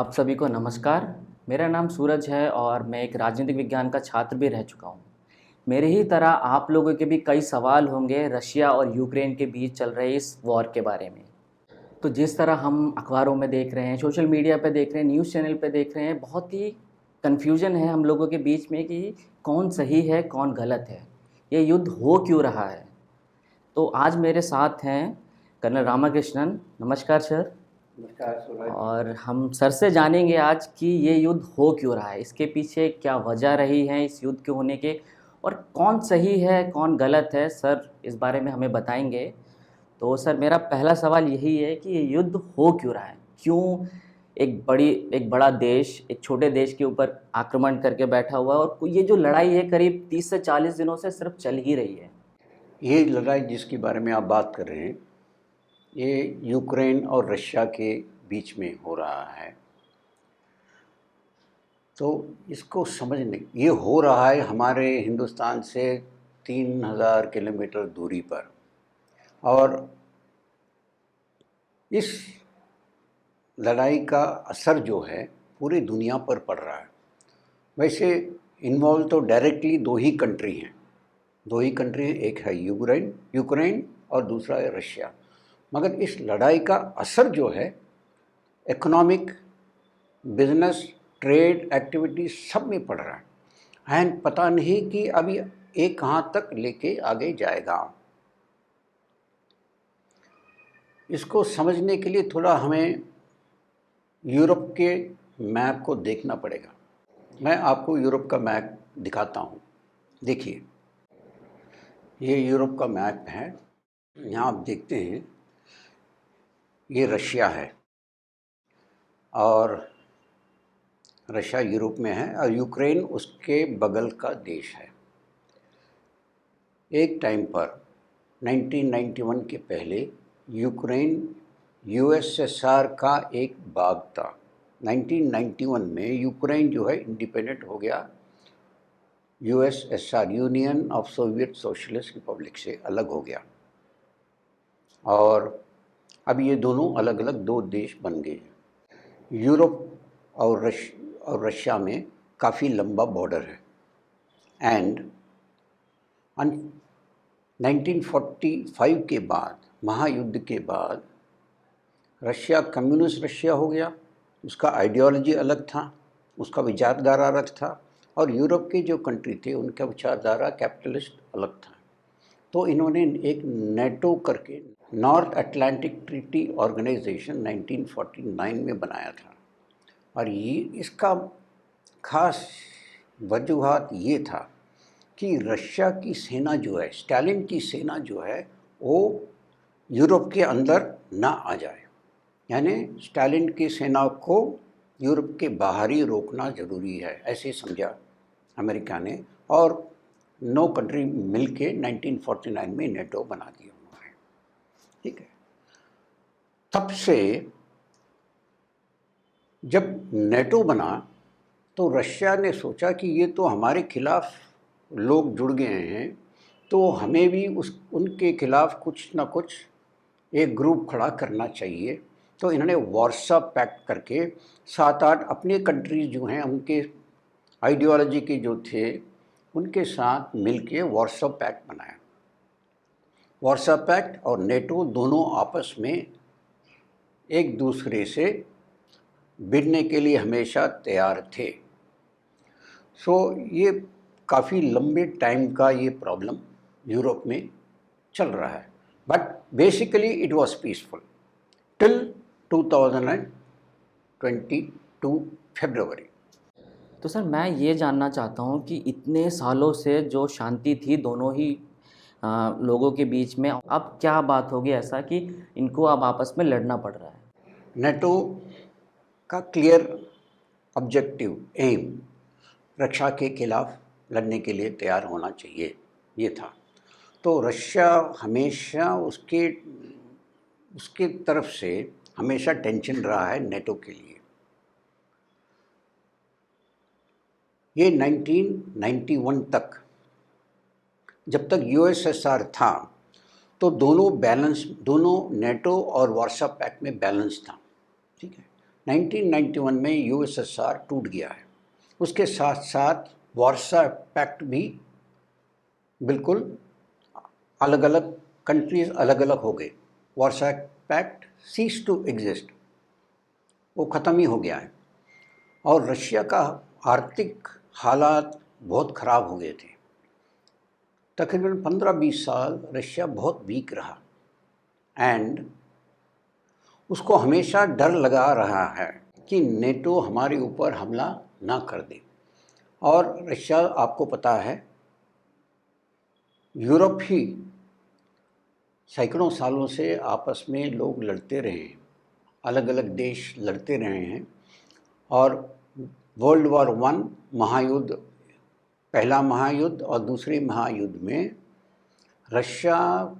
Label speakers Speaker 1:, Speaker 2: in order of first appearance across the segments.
Speaker 1: आप सभी को नमस्कार। मेरा नाम सूरज है और मैं एक राजनीतिक विज्ञान का छात्र भी रह चुका हूँ। मेरे ही तरह आप लोगों के भी कई सवाल होंगे रशिया और यूक्रेन के बीच चल रहे इस वॉर के बारे में। तो जिस तरह हम अखबारों में देख रहे हैं, सोशल मीडिया पे देख रहे हैं, न्यूज़ चैनल पे देख रहे हैं, बहुत ही कन्फ्यूजन है हम लोगों के बीच में कि कौन सही है, कौन गलत है, ये युद्ध हो क्यों रहा है। तो आज मेरे साथ हैं कर्नल रामाकृष्णन। नमस्कार सर।
Speaker 2: नमस्कार सूरज।
Speaker 1: और हम सर से जानेंगे आज कि ये युद्ध हो क्यों रहा है, इसके पीछे क्या वजह रही है इस युद्ध के होने के, और कौन सही है कौन गलत है, सर इस बारे में हमें बताएंगे। तो सर मेरा पहला सवाल यही है कि ये युद्ध हो क्यों रहा है, क्यों एक बड़ा देश एक छोटे देश के ऊपर आक्रमण करके बैठा हुआ है, और ये जो लड़ाई है करीब 30 से 40 दिनों से सिर्फ चल ही रही है।
Speaker 2: ये लड़ाई जिसके बारे में आप बात कर रहे हैं, ये यूक्रेन और रशिया के बीच में हो रहा है। तो इसको समझने, ये हो रहा है हमारे हिंदुस्तान से 3000 किलोमीटर दूरी पर, और इस लड़ाई का असर जो है पूरी दुनिया पर पड़ रहा है। वैसे इन्वॉल्व तो डायरेक्टली दो ही कंट्री हैं, एक है यूक्रेन और दूसरा है रशिया। मगर इस लड़ाई का असर जो है इकोनॉमिक, बिजनेस, ट्रेड एक्टिविटी सब में पड़ रहा है। एंड पता नहीं कि अभी ये कहाँ तक लेके आगे जाएगा। इसको समझने के लिए थोड़ा हमें यूरोप के मैप को देखना पड़ेगा। मैं आपको यूरोप का मैप दिखाता हूँ। देखिए, ये यूरोप का मैप है। यहाँ आप देखते हैं ये रशिया है, और रशिया यूरोप में है और यूक्रेन उसके बगल का देश है। एक टाइम पर 1991 के पहले यूक्रेन यूएसएसआर का एक भाग था। 1991 में यूक्रेन जो है इंडिपेंडेंट हो गया, USSR union of Soviet socialist Republic से अलग हो गया, और अब ये दोनों अलग अलग दो देश बन गए। यूरोप और रशिया में काफ़ी लंबा बॉर्डर है। एंड 1945 के बाद, महायुद्ध के बाद, रशिया कम्युनिस्ट रशिया हो गया। उसका आइडियोलॉजी अलग था, उसका विचारधारा अलग था, और यूरोप के जो कंट्री थे उनका विचारधारा कैपिटलिस्ट अलग था। तो इन्होंने एक नेटो करके नॉर्थ अटलांटिक ट्रीटी ऑर्गेनाइजेशन 1949 में बनाया था। और ये इसका खास वजूहात ये था कि रशिया की सेना जो है, स्टालिन की सेना जो है, वो यूरोप के अंदर ना आ जाए। यानी स्टालिन की सेना को यूरोप के बाहर ही रोकना ज़रूरी है, ऐसे समझा अमेरिका ने, और 9 कंट्री मिलके 1949 में नेटो बना दिया उन्होंने। ठीक है। तब से जब नेटो बना तो रशिया ने सोचा कि ये तो हमारे खिलाफ लोग जुड़ गए हैं, तो हमें भी उनके खिलाफ कुछ ना कुछ एक ग्रुप खड़ा करना चाहिए। तो इन्होंने वार्सा पैक्ट करके 7-8 अपने कंट्रीज जो हैं, उनके आइडियोलॉजी के जो थे, उनके साथ मिलके वार्सा पैक्ट बनाया। वार्सा पैक्ट और नेटो दोनों आपस में एक दूसरे से भिड़ने के लिए हमेशा तैयार थे। ये काफ़ी लंबे टाइम का ये प्रॉब्लम यूरोप में चल रहा है, but basically it was peaceful till 2022 फरवरी।
Speaker 1: तो सर मैं ये जानना चाहता हूँ कि इतने सालों से जो शांति थी दोनों ही लोगों के बीच में, अब क्या बात होगी ऐसा कि इनको अब आपस में लड़ना पड़ रहा है।
Speaker 2: नेटो का क्लियर ऑब्जेक्टिव, एम, रक्षा के खिलाफ लड़ने के लिए तैयार होना चाहिए, ये था। तो रशिया हमेशा उसके तरफ से हमेशा टेंशन रहा है नेटो के लिए। ये 1991 तक, जब तक यूएसएसआर था, तो दोनों नेटो और वार्सा पैक्ट में बैलेंस था। ठीक है। 1991 में यूएसएसआर टूट गया है। उसके साथ साथ वार्सा पैक्ट भी बिल्कुल अलग अलग कंट्रीज अलग अलग हो गए। Warsaw pact cease to exist, वो ख़त्म ही हो गया है। और रशिया का आर्थिक हालात बहुत ख़राब हो गए थे। तकरीबन 15-20 साल रशिया बहुत वीक रहा एंड उसको हमेशा डर लगा रहा है कि नेटो हमारे ऊपर हमला ना कर दे। और रशिया, आपको पता है, यूरोप ही सैकड़ों सालों से आपस में लोग लड़ते रहे हैं, अलग अलग देश लड़ते रहे हैं। और वर्ल्ड वॉर 1 महायुद्ध, पहला महायुद्ध और दूसरे महायुद्ध में रशिया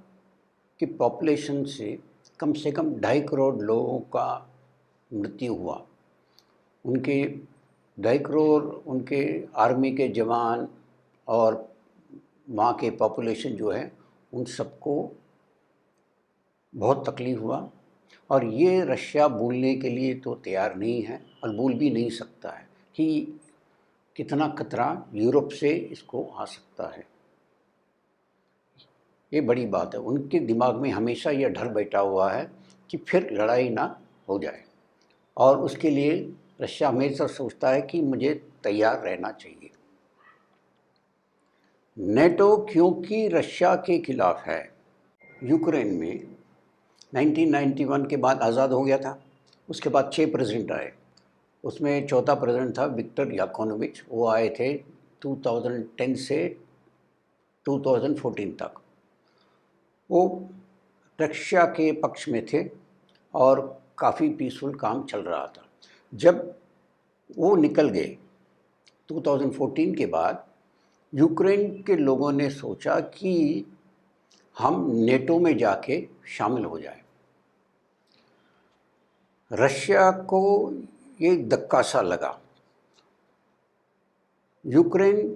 Speaker 2: की पॉपुलेशन से कम 2.5 करोड़ लोगों का मृत्यु हुआ। उनके 2.5 करोड़ उनके आर्मी के जवान और वहाँ के पॉपुलेशन जो है उन सबको बहुत तकलीफ़ हुआ। और ये रशिया भूलने के लिए तो तैयार नहीं है और भूल भी नहीं सकता है कि कितना खतरा यूरोप से इसको आ सकता है। ये बड़ी बात है। उनके दिमाग में हमेशा यह डर बैठा हुआ है कि फिर लड़ाई ना हो जाए, और उसके लिए रशिया हमेशा सोचता है कि मुझे तैयार रहना चाहिए। नेटो क्योंकि रशिया के खिलाफ है। यूक्रेन में 1991 के बाद आज़ाद हो गया था। उसके बाद 6 प्रेसिडेंट आए। उसमें चौथा प्रेसिडेंट था विक्टर याकोनोविच। वो आए थे 2010 से 2014 तक। वो रशिया के पक्ष में थे और काफ़ी पीसफुल काम चल रहा था। जब वो निकल गए 2014 के बाद, यूक्रेन के लोगों ने सोचा कि हम नेटो में जाके शामिल हो जाए। रशिया को ये धक्का सा लगा। यूक्रेन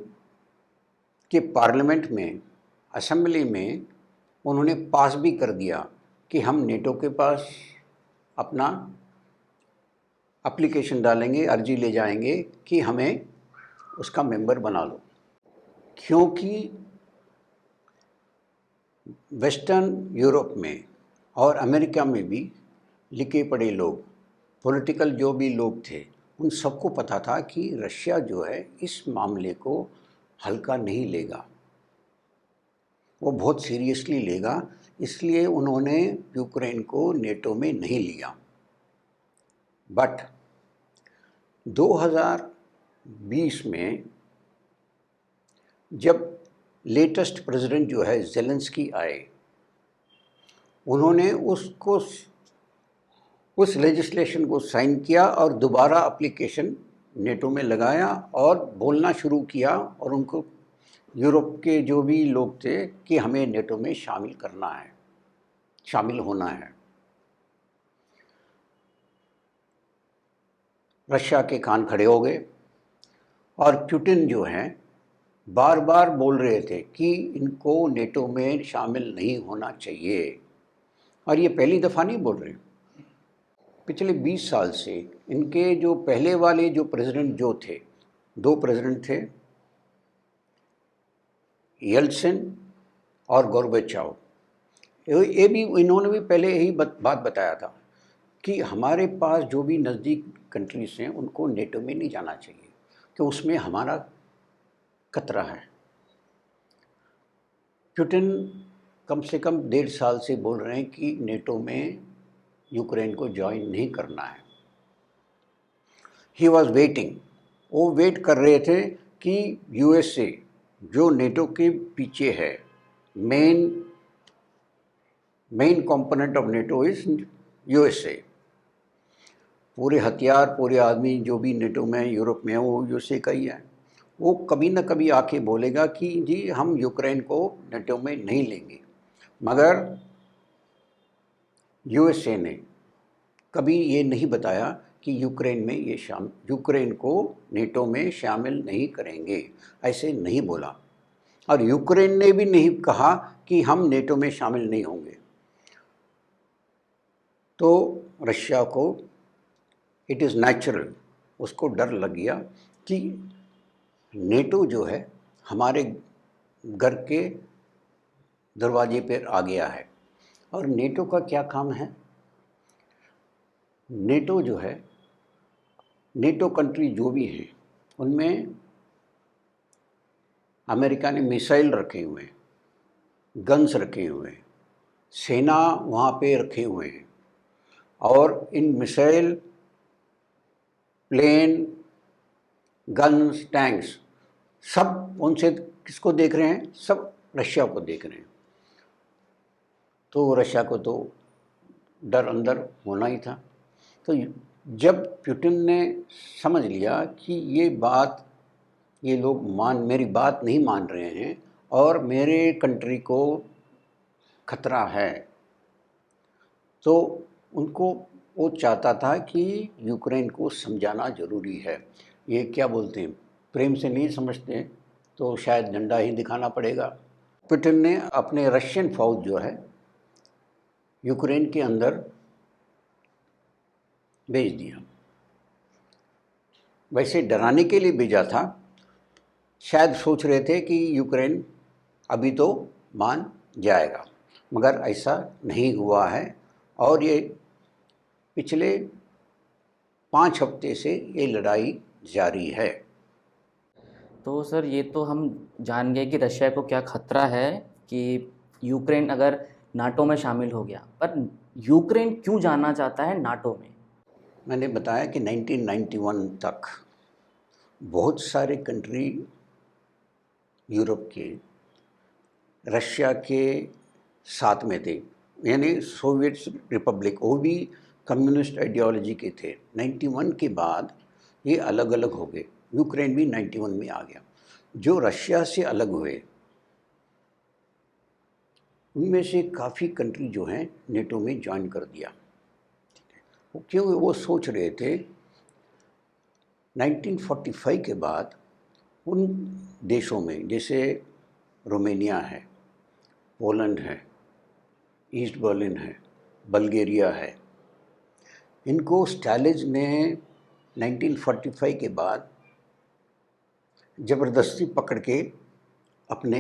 Speaker 2: के पार्लियामेंट में, असेंबली में उन्होंने पास भी कर दिया कि हम नेटो के पास अपना एप्लीकेशन डालेंगे, अर्जी ले जाएंगे कि हमें उसका मेंबर बना लो। क्योंकि वेस्टर्न यूरोप में और अमेरिका में भी लिखे पढ़े लोग, पॉलिटिकल जो भी लोग थे, उन सबको पता था कि रशिया जो है इस मामले को हल्का नहीं लेगा, वो बहुत सीरियसली लेगा। इसलिए उन्होंने यूक्रेन को नेटो में नहीं लिया। बट 2020 में जब लेटेस्ट प्रेसिडेंट जो है ज़ेलेंस्की आए, उन्होंने उस लेजिस्लेशन को साइन किया और दोबारा एप्लीकेशन नेटो में लगाया और बोलना शुरू किया, और उनको यूरोप के जो भी लोग थे कि हमें नेटो में शामिल करना है, शामिल होना है। रशिया के कान खड़े हो गए और पुतिन जो हैं बार बार बोल रहे थे कि इनको नेटो में शामिल नहीं होना चाहिए। और ये पहली दफ़ा नहीं बोल रहे, पिछले 20 साल से इनके जो पहले वाले जो प्रेसिडेंट जो थे, 2 प्रेसिडेंट थे, येल्सिन और गोर्बाचोव, ये भी, इन्होंने भी पहले यही बात बताया था कि हमारे पास जो भी नज़दीक कंट्रीज़ हैं उनको नेटो में नहीं जाना चाहिए, कि उसमें हमारा खतरा है। पुतिन कम से कम 1.5 साल से बोल रहे हैं कि नेटो में यूक्रेन को ज्वाइन नहीं करना है। ही वॉज वेटिंग, वो वेट कर रहे थे कि यूएसए जो नेटो के पीछे है, main component of NATO is USA. पूरे हथियार, पूरे आदमी जो भी नेटो में यूरोप में है वो यूएसए का ही है। वो कभी ना कभी आके बोलेगा कि जी हम यूक्रेन को नेटो में नहीं लेंगे। मगर यूएसए ने कभी ये नहीं बताया कि यूक्रेन को नेटो में शामिल नहीं करेंगे, ऐसे नहीं बोला। और यूक्रेन ने भी नहीं कहा कि हम नेटो में शामिल नहीं होंगे। तो रशिया को इट इज़ नेचुरल, उसको डर लग गया कि नेटो जो है हमारे घर के दरवाजे पर आ गया है। और नेटो का क्या काम है? नेटो जो है, नेटो कंट्री जो भी हैं उनमें अमेरिका ने मिसाइल रखे हुए हैं, गन्स रखे हुए हैं, सेना वहाँ पे रखे हुए हैं, और इन मिसाइल, प्लेन, गन्स, टैंक्स सब उनसे किसको देख रहे हैं? सब रशिया को देख रहे हैं। तो रशिया को तो डर अंदर होना ही था। तो जब पुतिन ने समझ लिया कि ये लोग मेरी बात नहीं मान रहे हैं और मेरे कंट्री को खतरा है, तो वो चाहता था कि यूक्रेन को समझाना ज़रूरी है। ये क्या बोलते हैं, प्रेम से नहीं समझते तो शायद डंडा ही दिखाना पड़ेगा। पुतिन ने अपने रशियन फौज जो है यूक्रेन के अंदर भेज दिया। वैसे डराने के लिए भेजा था, शायद सोच रहे थे कि यूक्रेन अभी तो मान जाएगा, मगर ऐसा नहीं हुआ है। और ये पिछले 5 हफ्ते से ये लड़ाई जारी है।
Speaker 1: तो सर ये तो हम जान गए कि रशिया को क्या खतरा है कि यूक्रेन अगर नाटो में शामिल हो गया, पर यूक्रेन क्यों जाना चाहता है नाटो में?
Speaker 2: मैंने बताया कि 1991 तक बहुत सारे कंट्री यूरोप के रशिया के साथ में थे, यानी सोवियत रिपब्लिक, वो भी कम्युनिस्ट आइडियोलॉजी के थे। 91 के बाद ये अलग अलग हो गए, यूक्रेन भी 91 में आ गया। जो रशिया से अलग हुए उनमें से काफ़ी कंट्री जो हैं नेटो में ज्वाइन कर दिया, क्योंकि वो सोच रहे थे 1945 के बाद उन देशों में, जैसे रोमेनिया है, पोलैंड है, ईस्ट बर्लिन है, बल्गेरिया है, इनको स्टालिन ने 1945 के बाद ज़बरदस्ती पकड़ के अपने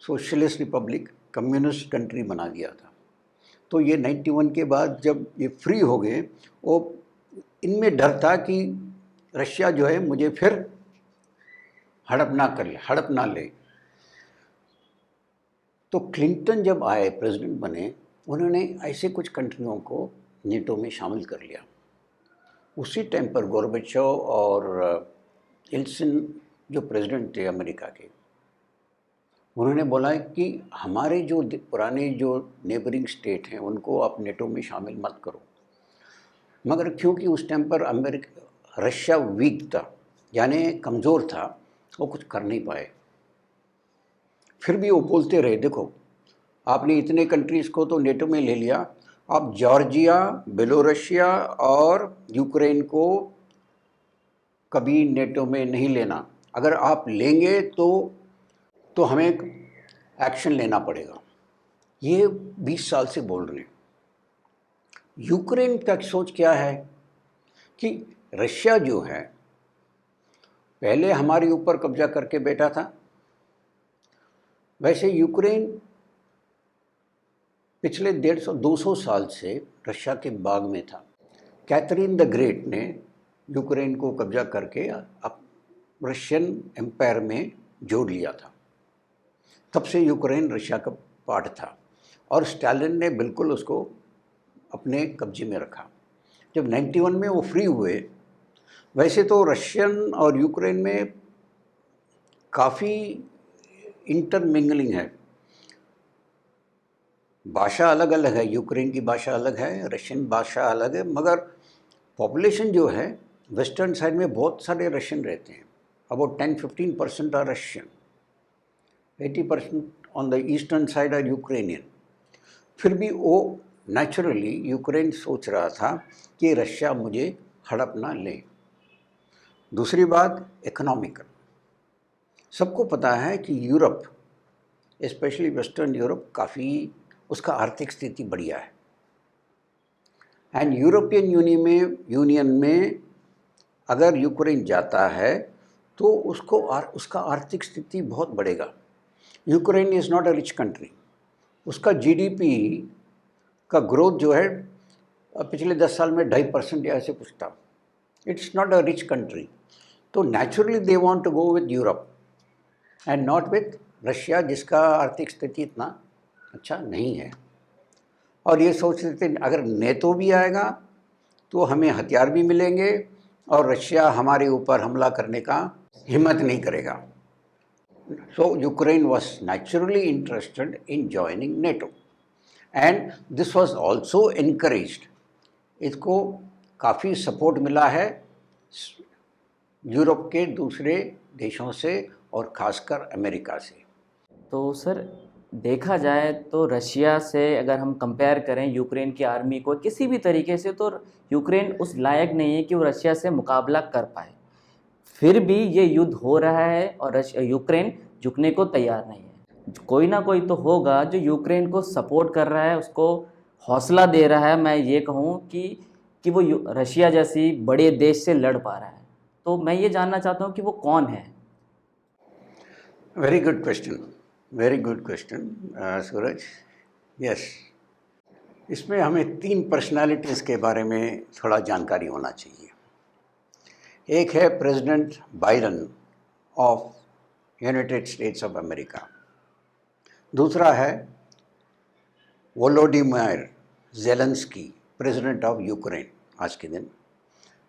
Speaker 2: सोशलिस्ट रिपब्लिक, कम्युनिस्ट कंट्री बना दिया था। तो ये 91 के बाद जब ये फ्री हो गए, वो इनमें डर था कि रशिया जो है मुझे फिर हड़प ना ले। तो क्लिंटन जब आए, प्रेसिडेंट बने, उन्होंने ऐसे कुछ कंट्रियों को नेटो में शामिल कर लिया। उसी टाइम पर गोर्बाचोव और एल्सिन जो प्रेसिडेंट थे अमेरिका के, उन्होंने बोला कि हमारे जो पुराने जो नेबरिंग स्टेट हैं उनको आप नेटो में शामिल मत करो। मगर क्योंकि उस टाइम पर रशिया वीक था, यानी कमज़ोर था, वो कुछ कर नहीं पाए। फिर भी वो बोलते रहे, देखो आपने इतने कंट्रीज़ को तो नेटो में ले लिया, आप जॉर्जिया, बेलोरसिया और यूक्रेन को कभी नेटो में नहीं लेना। अगर आप लेंगे तो हमें एक्शन लेना पड़ेगा। ये 20 साल से बोल रहे हैं। यूक्रेन का सोच क्या है कि रशिया जो है पहले हमारे ऊपर कब्जा करके बैठा था, वैसे यूक्रेन पिछले 150-200 साल से रशिया के बाग में था। कैथरीन द ग्रेट ने यूक्रेन को कब्जा करके अब रशियन एम्पायर में जोड़ लिया था। तब से यूक्रेन रशिया का पार्ट था और स्टालिन ने बिल्कुल उसको अपने कब्जे में रखा। जब 91 में वो फ्री हुए, वैसे तो रशियन और यूक्रेन में काफ़ी इंटरमिंगलिंग है, भाषा अलग अलग है, यूक्रेन की भाषा अलग है, रशियन भाषा अलग है, मगर पॉपुलेशन जो है वेस्टर्न साइड में बहुत सारे रशियन रहते हैं, about 10-15% are Russian, 80% on the eastern side are Ukrainian. फिर भी वो नेचुरली यूक्रेन सोच रहा था कि रशिया मुझे हड़प ना ले। दूसरी बात इकोनॉमिकल, सबको पता है कि यूरोप, स्पेशली वेस्टर्न यूरोप, काफ़ी उसका आर्थिक स्थिति बढ़िया है। एंड यूरोपियन यूनियन में अगर यूक्रेन जाता है तो उसका आर्थिक स्थिति बहुत बढ़ेगा। Ukraine is not a rich country. उसका जीडीपी का ग्रोथ जो है पिछले 10 साल में 2.5% या ऐसे कुछ था। It's not a rich country. तो naturally they want to go with Europe and not with Russia, जिसका आर्थिक स्थिति इतना अच्छा नहीं है। और ये सोच रहे थे अगर नेटो भी आएगा तो हमें हथियार भी मिलेंगे और रशिया हमारे ऊपर हमला करने का हिम्मत नहीं करेगा। सो Ukraine was naturally interested in joining NATO and this was also encouraged। इसको काफ़ी सपोर्ट मिला है यूरोप के दूसरे देशों से और ख़ासकर अमेरिका से।
Speaker 1: तो सर देखा जाए तो रशिया से अगर हम कंपेयर करें यूक्रेन की आर्मी को किसी भी तरीके से, तो यूक्रेन उस लायक नहीं है कि वो रशिया से मुकाबला कर पाए। फिर भी ये युद्ध हो रहा है और यूक्रेन झुकने को तैयार नहीं है। कोई ना कोई तो होगा जो यूक्रेन को सपोर्ट कर रहा है, उसको हौसला दे रहा है, मैं ये कहूँ कि वो रशिया जैसी बड़े देश से लड़ पा रहा है। तो मैं ये जानना चाहता हूँ कि वो कौन है।
Speaker 2: Very good question, very good question Suraj. Yes, इसमें हमें 3 पर्सनालिटीज़ के बारे में थोड़ा जानकारी होना चाहिए। एक है president Biden of United states of America, दूसरा है Volodymyr Zelensky, president of Ukraine आज के दिन,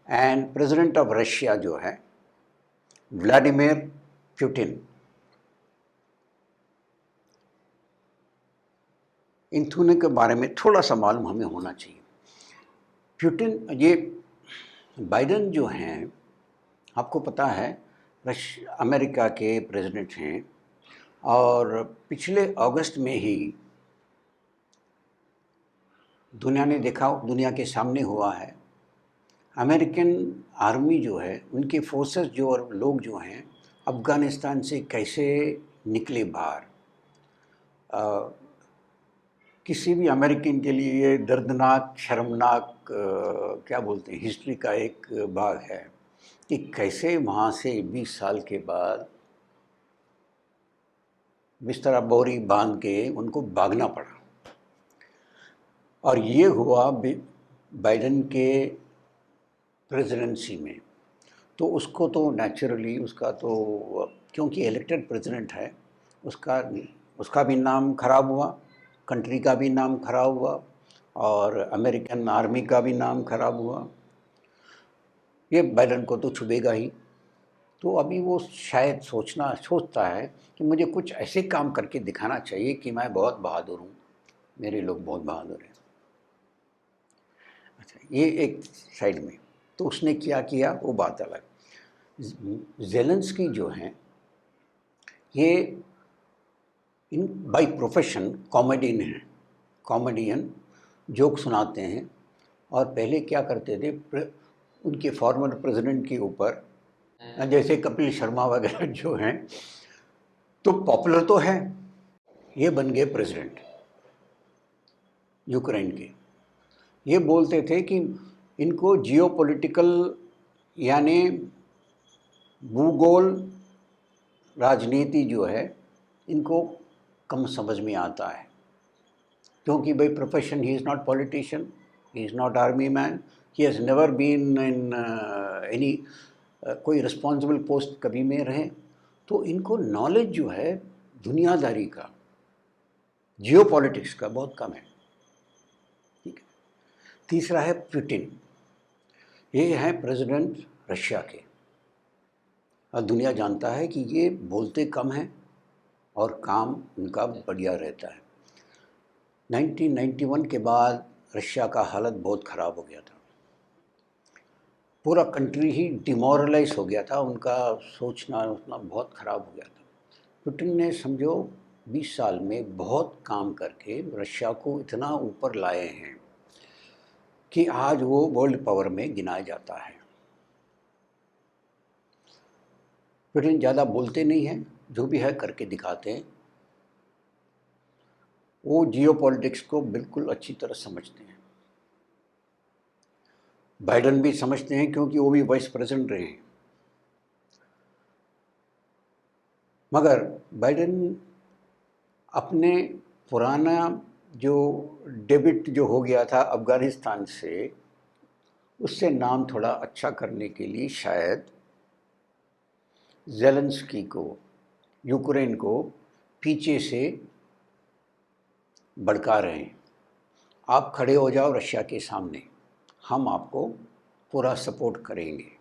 Speaker 2: एंड प्रेसिडेंट ऑफ रशिया जो है व्लादिमीर पुतिन। इन दोनों के बारे में थोड़ा सा मालूम हमें होना चाहिए। पुतिन, ये बाइडेन जो हैं, आपको पता है अमेरिका के प्रेसिडेंट हैं और पिछले अगस्त में ही दुनिया ने देखा, दुनिया के सामने हुआ है, अमेरिकन आर्मी जो है, उनके फोर्सेस जो और लोग जो हैं अफ़गानिस्तान से कैसे निकले बाहर। किसी भी अमेरिकन के लिए ये दर्दनाक, शर्मनाक क्या बोलते हैं, हिस्ट्री का एक भाग है कि कैसे वहाँ से 20 साल के बाद बिस्तरा बोरी बांध के उनको भागना पड़ा। और ये हुआ बाइडेन के प्रेसिडेंसी में। तो उसको तो नेचुरली उसका तो क्योंकि इलेक्टेड प्रेसिडेंट है, उसका भी नाम खराब हुआ, कंट्री का भी नाम खराब हुआ और अमेरिकन आर्मी का भी नाम खराब हुआ। ये बाइडेन को तो छुएगा ही। तो अभी वो शायद सोचता है कि मुझे कुछ ऐसे काम करके दिखाना चाहिए कि मैं बहुत बहादुर हूँ, मेरे लोग बहुत बहादुर हैं। अच्छा, ये एक साइड में। तो उसने क्या किया वो बात अलग। ज़ेलेंस्की जो हैं, ये in by profession comedian joke सुनाते हैं। और पहले क्या करते थे, उनके फॉर्मर प्रेसिडेंट के ऊपर, जैसे कपिल शर्मा वगैरह जो हैं, तो पॉपुलर तो है, ये बन गए प्रेसिडेंट यूक्रेन के। ये बोलते थे कि इनको जियोपॉलिटिकल यानी भूगोल राजनीति जो है इनको कम समझ में आता है, क्योंकि भाई profession he is not politician, he is not army man, he has never been in any कोई रिस्पॉन्सिबल पोस्ट कभी में रहे। तो इनको नॉलेज जो है दुनियादारी का, जियोपॉलिटिक्स का बहुत कम है। ठीक है। तीसरा है पुतिन, ये हैं प्रेसिडेंट रशिया के। और दुनिया जानता है कि ये बोलते कम हैं और काम उनका बढ़िया रहता है। 1991 के बाद रशिया का हालत बहुत ख़राब हो गया था, पूरा कंट्री ही डिमोरलाइज हो गया था, उनका सोचना बहुत ख़राब हो गया था। पुतिन ने समझो 20 साल में बहुत काम करके रशिया को इतना ऊपर लाए हैं कि आज वो वर्ल्ड पावर में गिनाया जाता है। पुतिन ज़्यादा बोलते नहीं हैं, जो भी है करके दिखाते हैं। वो जियोपॉलिटिक्स को बिल्कुल अच्छी तरह समझते हैं। बाइडन भी समझते हैं क्योंकि वो भी वाइस प्रेसिडेंट रहे हैं। मगर बाइडन अपने पुराना जो डेबिट जो हो गया था अफ़गानिस्तान से, उससे नाम थोड़ा अच्छा करने के लिए शायद ज़ेलेंस्की को, यूक्रेन को पीछे से भड़का रहे हैं। आप खड़े हो जाओ रशिया के सामने, हम आपको पूरा सपोर्ट करेंगे।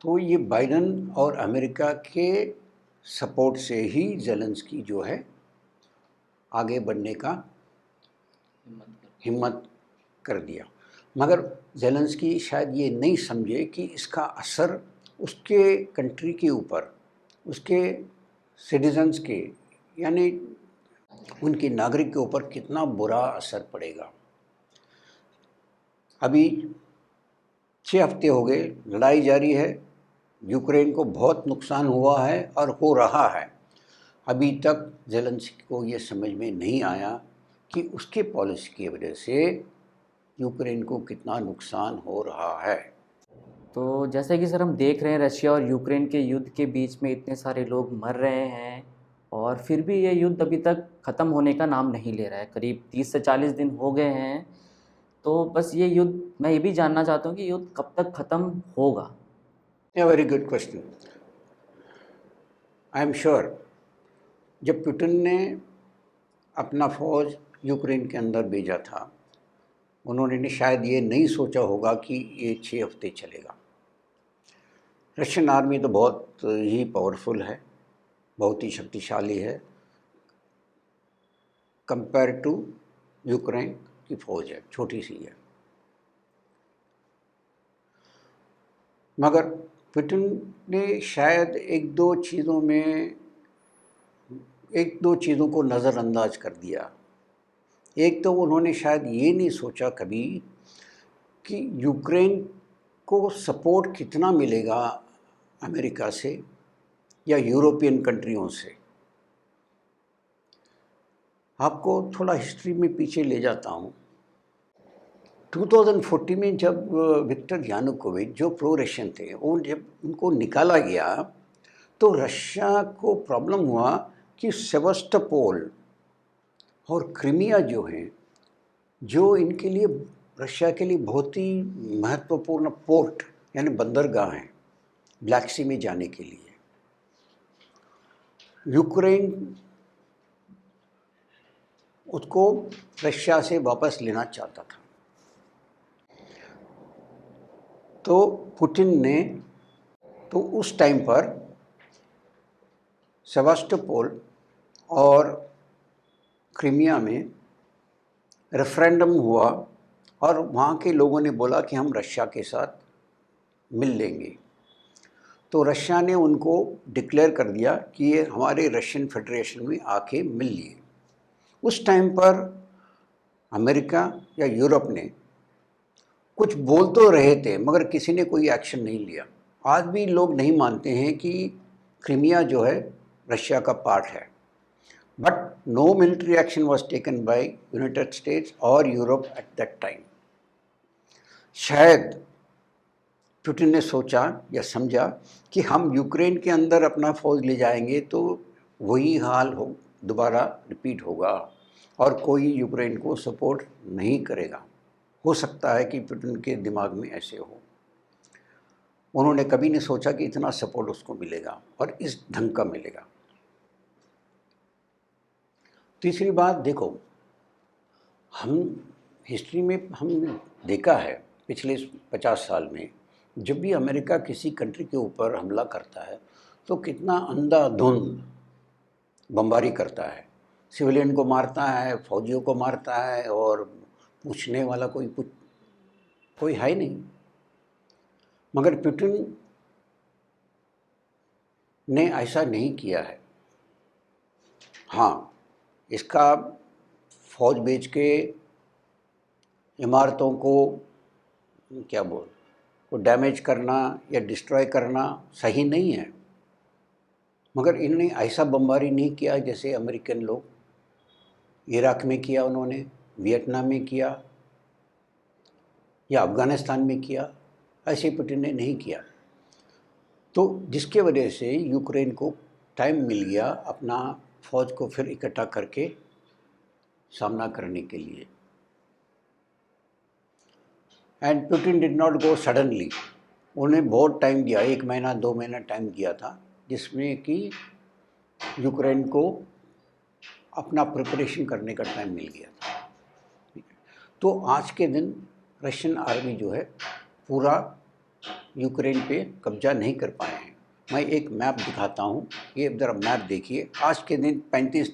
Speaker 2: तो ये बाइडन और अमेरिका के सपोर्ट से ही ज़ेलेंस्की जो है आगे बढ़ने का हिम्मत कर दिया। मगर ज़ेलेंस्की शायद ये नहीं समझे कि इसका असर उसके कंट्री के ऊपर, उसके सिटीजन्स के, यानी उनके नागरिक के ऊपर कितना बुरा असर पड़ेगा। अभी 6 हफ्ते हो गए, लड़ाई जारी है, यूक्रेन को बहुत नुकसान हुआ है और हो रहा है। अभी तक ज़ेलेंस्की को ये समझ में नहीं आया कि उसके पॉलिसी की वजह से यूक्रेन को कितना नुकसान हो रहा है।
Speaker 1: तो जैसे कि सर हम देख रहे हैं रशिया और यूक्रेन के युद्ध के बीच में इतने सारे लोग मर रहे हैं और फिर भी ये युद्ध अभी तक ख़त्म होने का नाम नहीं ले रहा है। करीब 30 से 40 दिन हो गए हैं। तो बस ये युद्ध, मैं ये भी जानना चाहता हूँ कि युद्ध कब तक ख़त्म होगा।
Speaker 2: Very good question. I am sure जब पुतिन ने अपना फ़ौज यूक्रेन के अंदर भेजा था, उन्होंने शायद ये नहीं सोचा होगा कि ये 6 हफ्ते चलेगा। रशियन आर्मी तो बहुत ही पावरफुल है, बहुत ही शक्तिशाली है, कंपेयर टू यूक्रेन की फ़ौज है, छोटी सी है। मगर पुतिन ने शायद एक दो चीज़ों को नज़रअंदाज कर दिया। एक तो उन्होंने शायद ये नहीं सोचा कभी कि यूक्रेन को सपोर्ट कितना मिलेगा अमेरिका से या यूरोपियन कंट्रियों से। आपको थोड़ा हिस्ट्री में पीछे ले जाता हूँ। 2014 में जब विक्टर यानुकोविच जो प्रो रशियन थे, वो जब उनको निकाला गया तो रशिया को प्रॉब्लम हुआ कि सेवास्टोपोल और क्रीमिया जो हैं, जो इनके लिए, रशिया के लिए बहुत ही महत्वपूर्ण पोर्ट यानी बंदरगाह हैं ब्लैक सी में जाने के लिए, यूक्रेन उसको रशिया से वापस लेना चाहता था। तो पुतिन ने तो उस टाइम पर सेवास्टोपोल और क्रीमिया में रेफरेंडम हुआ और वहाँ के लोगों ने बोला कि हम रशिया के साथ मिल लेंगे। तो रशिया ने उनको डिक्लेयर कर दिया कि ये हमारे रशियन फेडरेशन में आके मिल लिए। उस टाइम पर अमेरिका या यूरोप ने कुछ बोल तो रहे थे मगर किसी ने कोई एक्शन नहीं लिया। आज भी लोग नहीं मानते हैं कि क्रीमिया जो है रशिया का पार्ट है, but no military action was taken by United States और यूरोप एट दैट टाइम। शायद पुतिन ने सोचा या समझा कि हम यूक्रेन के अंदर अपना फौज ले जाएंगे तो वही हाल हो दोबारा रिपीट होगा और कोई यूक्रेन को सपोर्ट नहीं करेगा। हो सकता है कि पुतिन के दिमाग में ऐसे हो। उन्होंने कभी नहीं सोचा कि इतना सपोर्ट उसको मिलेगा और इस ढंग का मिलेगा। तीसरी बात देखो, हम हिस्ट्री में हम देखा है पिछले 50 साल में जब भी अमेरिका किसी कंट्री के ऊपर हमला करता है तो कितना अंधाधुंध बमबारी करता है, सिविलियन को मारता है, फौजियों को मारता है और पूछने वाला कोई है ही नहीं। मगर पुतिन ने ऐसा नहीं किया है। हाँ, इसका फौज भेज के इमारतों को डैमेज करना या डिस्ट्रॉय करना सही नहीं है, मगर इन्होंने ऐसा बमबारी नहीं किया जैसे अमेरिकन लोग। इराक में किया उन्होंने, वियतनाम में किया, या अफ़गानिस्तान में किया, ऐसे पुतिन ने नहीं किया। तो जिसके वजह से यूक्रेन को टाइम मिल गया अपना फ़ौज को फिर इकट्ठा करके सामना करने के लिए। And Putin did not go suddenly, उन्हें बहुत टाइम दिया, 1 महीना 2 महीना टाइम दिया था, जिसमें कि यूक्रेन को अपना प्रिपरेशन करने का टाइम मिल गया था। तो आज के दिन रशियन आर्मी जो है पूरा यूक्रेन पे कब्जा नहीं कर पाए हैं। मैं एक मैप दिखाता हूँ, ये ज़रा मैप देखिए। आज के दिन 35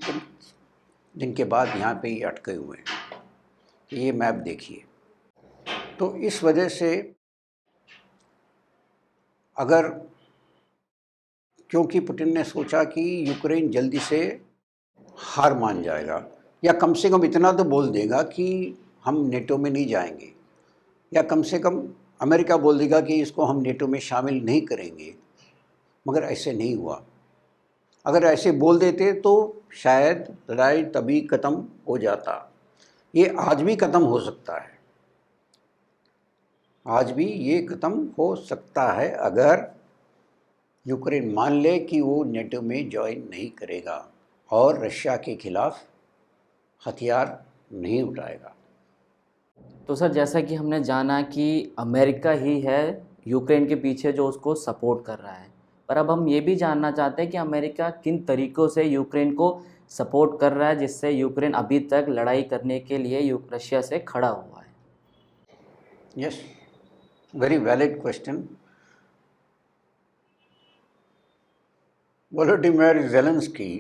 Speaker 2: दिन के बाद यहाँ पे ये अटके हुए हैं, ये मैप देखिए। तो इस वजह से अगर, क्योंकि पुतिन ने सोचा कि यूक्रेन जल्दी से हार मान जाएगा, या कम से कम इतना तो बोल देगा कि हम नेटो में नहीं जाएंगे, या कम से कम अमेरिका बोल देगा कि इसको हम नेटो में शामिल नहीं करेंगे, मगर ऐसे नहीं हुआ। अगर ऐसे बोल देते तो शायद लड़ाई तभी ख़त्म हो जाता। ये आज भी ख़त्म हो सकता है, आज भी ये ख़त्म हो सकता है अगर यूक्रेन मान ले कि वो नेटो में ज्वाइन नहीं करेगा और रशिया के खिलाफ हथियार नहीं उठाएगा।
Speaker 1: तो सर, जैसा कि हमने जाना कि अमेरिका ही है यूक्रेन के पीछे जो उसको सपोर्ट कर रहा है, पर अब हम ये भी जानना चाहते हैं कि अमेरिका किन तरीक़ों से यूक्रेन को सपोर्ट कर रहा है जिससे यूक्रेन अभी तक लड़ाई करने के लिए रशिया से खड़ा हुआ है।
Speaker 2: Yes, very valid question. Volodymyr Zelensky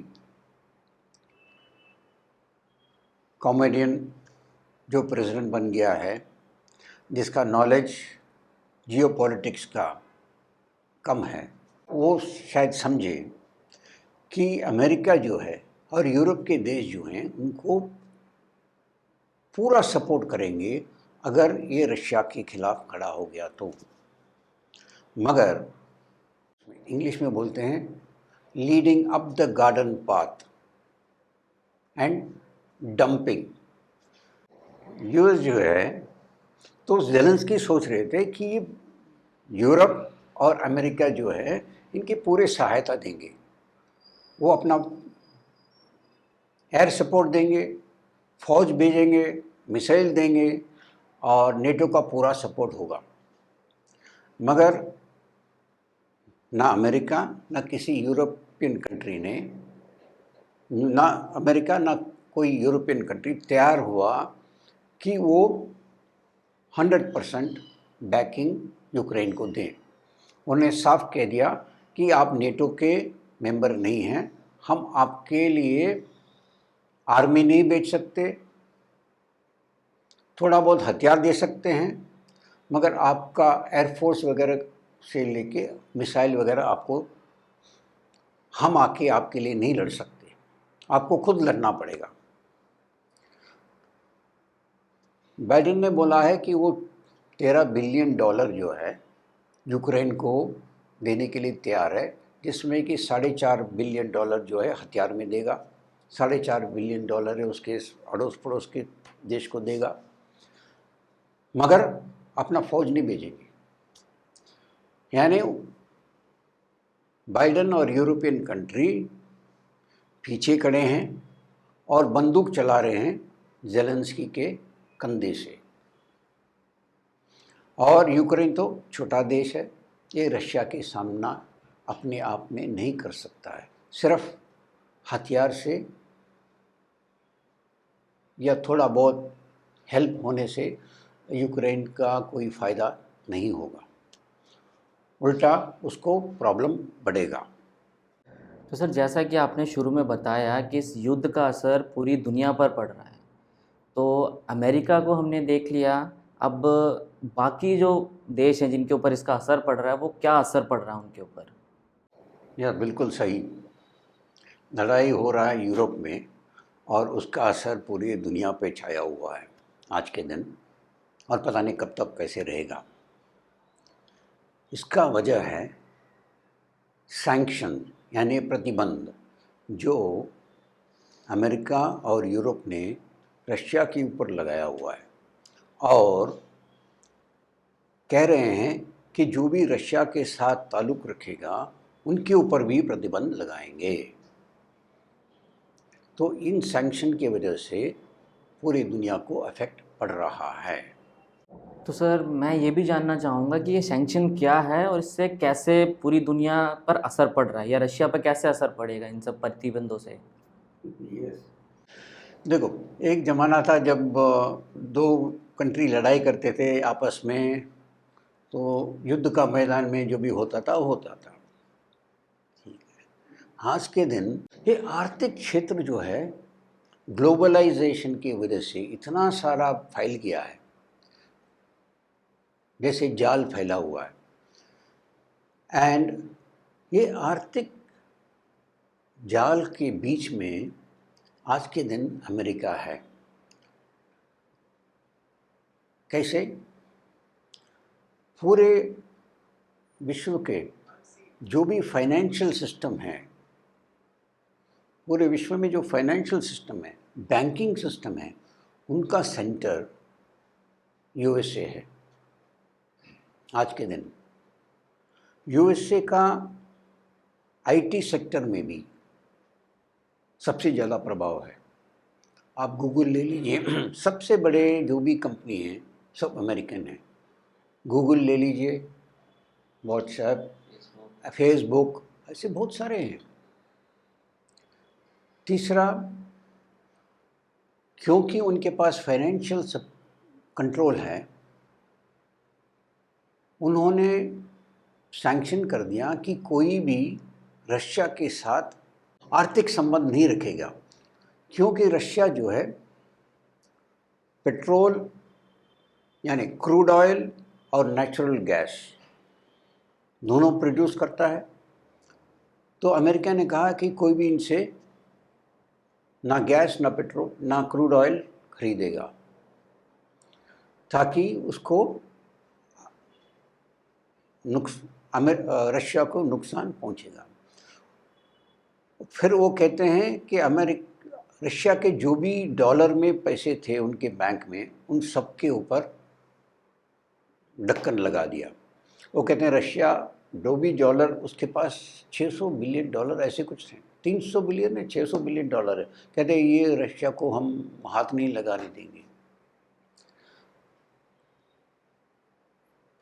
Speaker 2: comedian जो प्रेसिडेंट बन गया है, जिसका नॉलेज जियोपॉलिटिक्स का कम है, वो शायद समझे कि अमेरिका जो है और यूरोप के देश जो हैं उनको पूरा सपोर्ट करेंगे अगर ये रशिया के खिलाफ खड़ा हो गया तो। मगर इंग्लिश में बोलते हैं leading up the garden path and dumping. US जो है, तो ज़ेलेंस्की सोच रहे थे कि यूरोप और अमेरिका जो है इनकी पूरी सहायता देंगे, वो अपना एयर सपोर्ट देंगे, फ़ौज भेजेंगे, मिसाइल देंगे और नेटो का पूरा सपोर्ट होगा। मगर ना अमेरिका ना किसी यूरोपियन कंट्री ने, ना अमेरिका ना कोई यूरोपियन कंट्री तैयार हुआ कि वो 100% बैकिंग यूक्रेन को दें। उन्हें साफ कह दिया कि आप नेटो के मेंबर नहीं हैं, हम आपके लिए आर्मी नहीं बेच सकते, थोड़ा बहुत हथियार दे सकते हैं, मगर आपका एयरफोर्स वगैरह से लेके मिसाइल वगैरह आपको, हम आके आपके लिए नहीं लड़ सकते, आपको खुद लड़ना पड़ेगा। बाइडेन ने बोला है कि वो $13 बिलियन जो है यूक्रेन को देने के लिए तैयार है, जिसमें कि $4.5 बिलियन जो है हथियार में देगा, $4.5 बिलियन है उसके अड़ोस पड़ोस के देश को देगा, मगर अपना फ़ौज नहीं भेजेंगे। यानी बाइडेन और यूरोपियन कंट्री पीछे खड़े हैं और बंदूक चला रहे हैं ज़ेलेंस्की के कंधे से। और यूक्रेन तो छोटा देश है, ये रशिया के सामना अपने आप में नहीं कर सकता है, सिर्फ हथियार से या थोड़ा बहुत हेल्प होने से यूक्रेन का कोई फ़ायदा नहीं होगा, उल्टा उसको प्रॉब्लम बढ़ेगा।
Speaker 1: तो सर, जैसा कि आपने शुरू में बताया कि इस युद्ध का असर पूरी दुनिया पर पड़ रहा है, तो अमेरिका को हमने देख लिया, अब बाकी जो देश हैं जिनके ऊपर इसका असर पड़ रहा है, वो क्या असर पड़ रहा है उनके ऊपर?
Speaker 2: यह बिल्कुल सही, लड़ाई हो रहा है यूरोप में और उसका असर पूरी दुनिया पे छाया हुआ है आज के दिन, और पता नहीं कब तक कैसे रहेगा। इसका वजह है सैंक्शन, यानी प्रतिबंध, जो अमेरिका और यूरोप ने रशिया के ऊपर लगाया हुआ है। और कह रहे हैं कि जो भी रशिया के साथ ताल्लुक़ रखेगा उनके ऊपर भी प्रतिबंध लगाएंगे। तो इन सैंक्शन की वजह से पूरी दुनिया को अफेक्ट पड़ रहा है।
Speaker 1: तो सर मैं ये भी जानना चाहूँगा कि ये सैंक्शन क्या है और इससे कैसे पूरी दुनिया पर असर पड़ रहा है, या रशिया पर कैसे असर पड़ेगा इन सब प्रतिबंधों से?
Speaker 2: देखो, एक ज़माना था जब दो कंट्री लड़ाई करते थे आपस में, तो युद्ध का मैदान में जो भी होता था वो होता था। आज के दिन ये आर्थिक क्षेत्र जो है ग्लोबलाइजेशन की वजह से इतना सारा फैल गया है, जैसे जाल फैला हुआ है। एंड ये आर्थिक जाल के बीच में आज के दिन अमेरिका है। कैसे? पूरे विश्व के जो भी फाइनेंशियल सिस्टम है, पूरे विश्व में जो फाइनेंशियल सिस्टम है, बैंकिंग सिस्टम है, उनका सेंटर यूएसए है। आज के दिन यूएसए का आईटी सेक्टर में भी सबसे ज़्यादा प्रभाव है। आप गूगल ले लीजिए, सबसे बड़े जो भी कंपनी हैं सब अमेरिकन हैं। गूगल ले लीजिए, व्हाट्सएप, फेसबुक, ऐसे बहुत सारे हैं। तीसरा, क्योंकि उनके पास फाइनेंशियल कंट्रोल है, उन्होंने सैंक्शन कर दिया कि कोई भी रशिया के साथ आर्थिक संबंध नहीं रखेगा, क्योंकि रशिया जो है पेट्रोल यानी क्रूड ऑयल और नेचुरल गैस दोनों प्रोड्यूस करता है। तो अमेरिका ने कहा कि कोई भी इनसे ना गैस, ना पेट्रोल, ना क्रूड ऑयल खरीदेगा, ताकि उसको रशिया को नुकसान पहुंचेगा। फिर वो कहते हैं कि रशिया के जो भी डॉलर में पैसे थे उनके बैंक में, उन सब के ऊपर ढक्कन लगा दिया। वो कहते हैं रशिया जो भी डॉलर उसके पास $600 बिलियन ऐसे कुछ थे, 300 बिलियन है, $600 बिलियन है। कहते हैं ये रशिया को हम हाथ नहीं लगाने देंगे।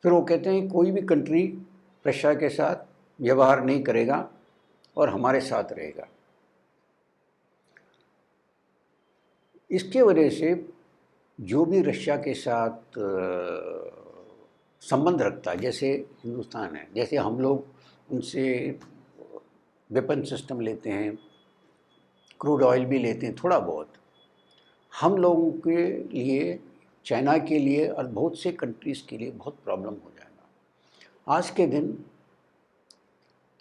Speaker 2: फिर वो कहते हैं कोई भी कंट्री रशिया के साथ व्यवहार नहीं करेगा और हमारे साथ रहेगा। इसके वजह से जो भी रशिया के साथ संबंध रखता है, जैसे हिंदुस्तान है, जैसे हम लोग उनसे वेपन सिस्टम लेते हैं, क्रूड ऑयल भी लेते हैं थोड़ा बहुत, हम लोगों के लिए, चाइना के लिए और बहुत से कंट्रीज़ के लिए बहुत प्रॉब्लम हो जाएगा। आज के दिन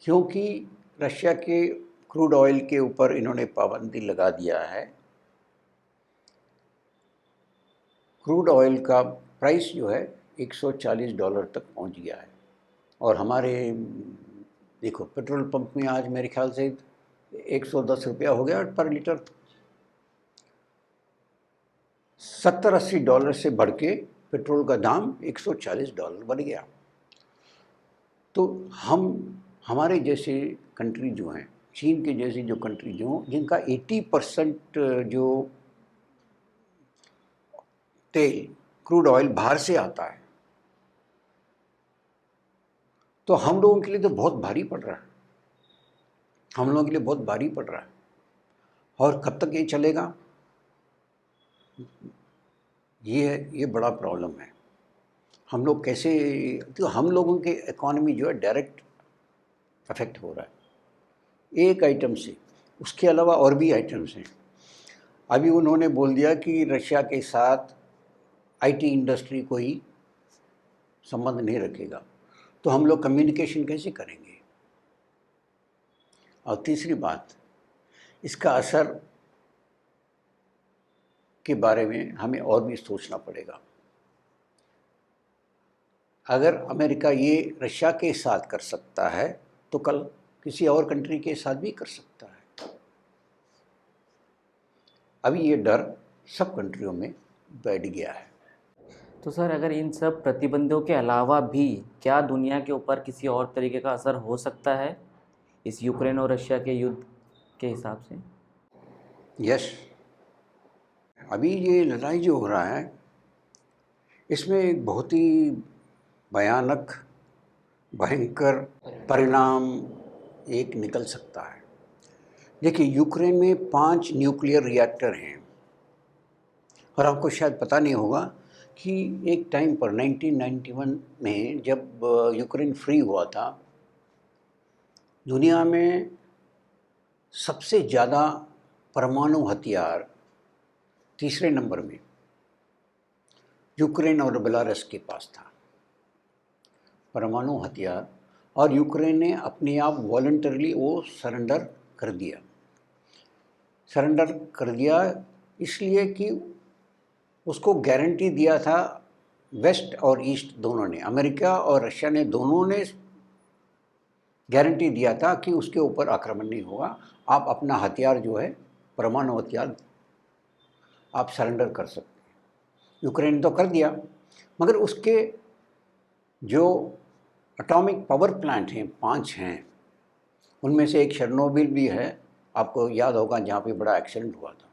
Speaker 2: क्योंकि रशिया के क्रूड ऑयल के ऊपर इन्होंने पाबंदी लगा दिया है, क्रूड ऑयल का प्राइस जो है $140 तक पहुंच गया है। और हमारे देखो पेट्रोल पंप में आज मेरे ख्याल से $110 हो गया पर लीटर। $70-80 से बढ़ के पेट्रोल का दाम $140 बढ़ गया। तो हमारे जैसे कंट्री जो हैं, चीन के जैसी जो कंट्री जो जिनका 80% जो तेल क्रूड ऑयल बाहर से आता है, तो हम लोगों के लिए तो बहुत भारी पड़ रहा है, हम लोगों के लिए बहुत भारी पड़ रहा है। और कब तक ये चलेगा, ये बड़ा प्रॉब्लम है। हम लोग कैसे, तो हम लोगों के इकॉनमी जो है डायरेक्ट अफेक्ट हो रहा है एक आइटम से, उसके अलावा और भी आइटम्स हैं। अभी उन्होंने बोल दिया कि रशिया के साथ आईटी इंडस्ट्री कोई संबंध नहीं रखेगा, तो हम लोग कम्युनिकेशन कैसे करेंगे। और तीसरी बात, इसका असर के बारे में हमें और भी सोचना पड़ेगा। अगर अमेरिका ये रशिया के साथ कर सकता है तो कल किसी और कंट्री के साथ भी कर सकता है। अभी ये डर सब कंट्रियों में बैठ गया है।
Speaker 1: तो सर अगर इन सब प्रतिबंधों के अलावा भी क्या दुनिया के ऊपर किसी और तरीके का असर हो सकता है इस यूक्रेन और रशिया के युद्ध के हिसाब से?
Speaker 2: यस, अभी ये लड़ाई जो हो रहा है इसमें एक बहुत ही भयानक भयंकर परिणाम एक निकल सकता है। देखिए, यूक्रेन में 5 न्यूक्लियर रिएक्टर हैं और आपको शायद पता नहीं होगा कि एक टाइम पर 1991 में जब यूक्रेन फ्री हुआ था, दुनिया में सबसे ज़्यादा परमाणु हथियार तीसरे नंबर में यूक्रेन और बेलारूस के पास था परमाणु हथियार। और यूक्रेन ने अपने आप वॉलंटरली वो सरेंडर कर दिया। सरेंडर कर दिया इसलिए कि उसको गारंटी दिया था वेस्ट और ईस्ट दोनों ने, अमेरिका और रशिया ने दोनों ने गारंटी दिया था कि उसके ऊपर आक्रमण नहीं होगा, आप अपना हथियार जो है परमाणु हथियार आप सरेंडर कर सकते हैं। यूक्रेन ने तो कर दिया, मगर उसके जो एटॉमिक पावर प्लांट हैं 5 हैं, उनमें से एक शर्नोबिल भी है, आपको याद होगा, जहाँ पे बड़ा एक्सीडेंट हुआ था।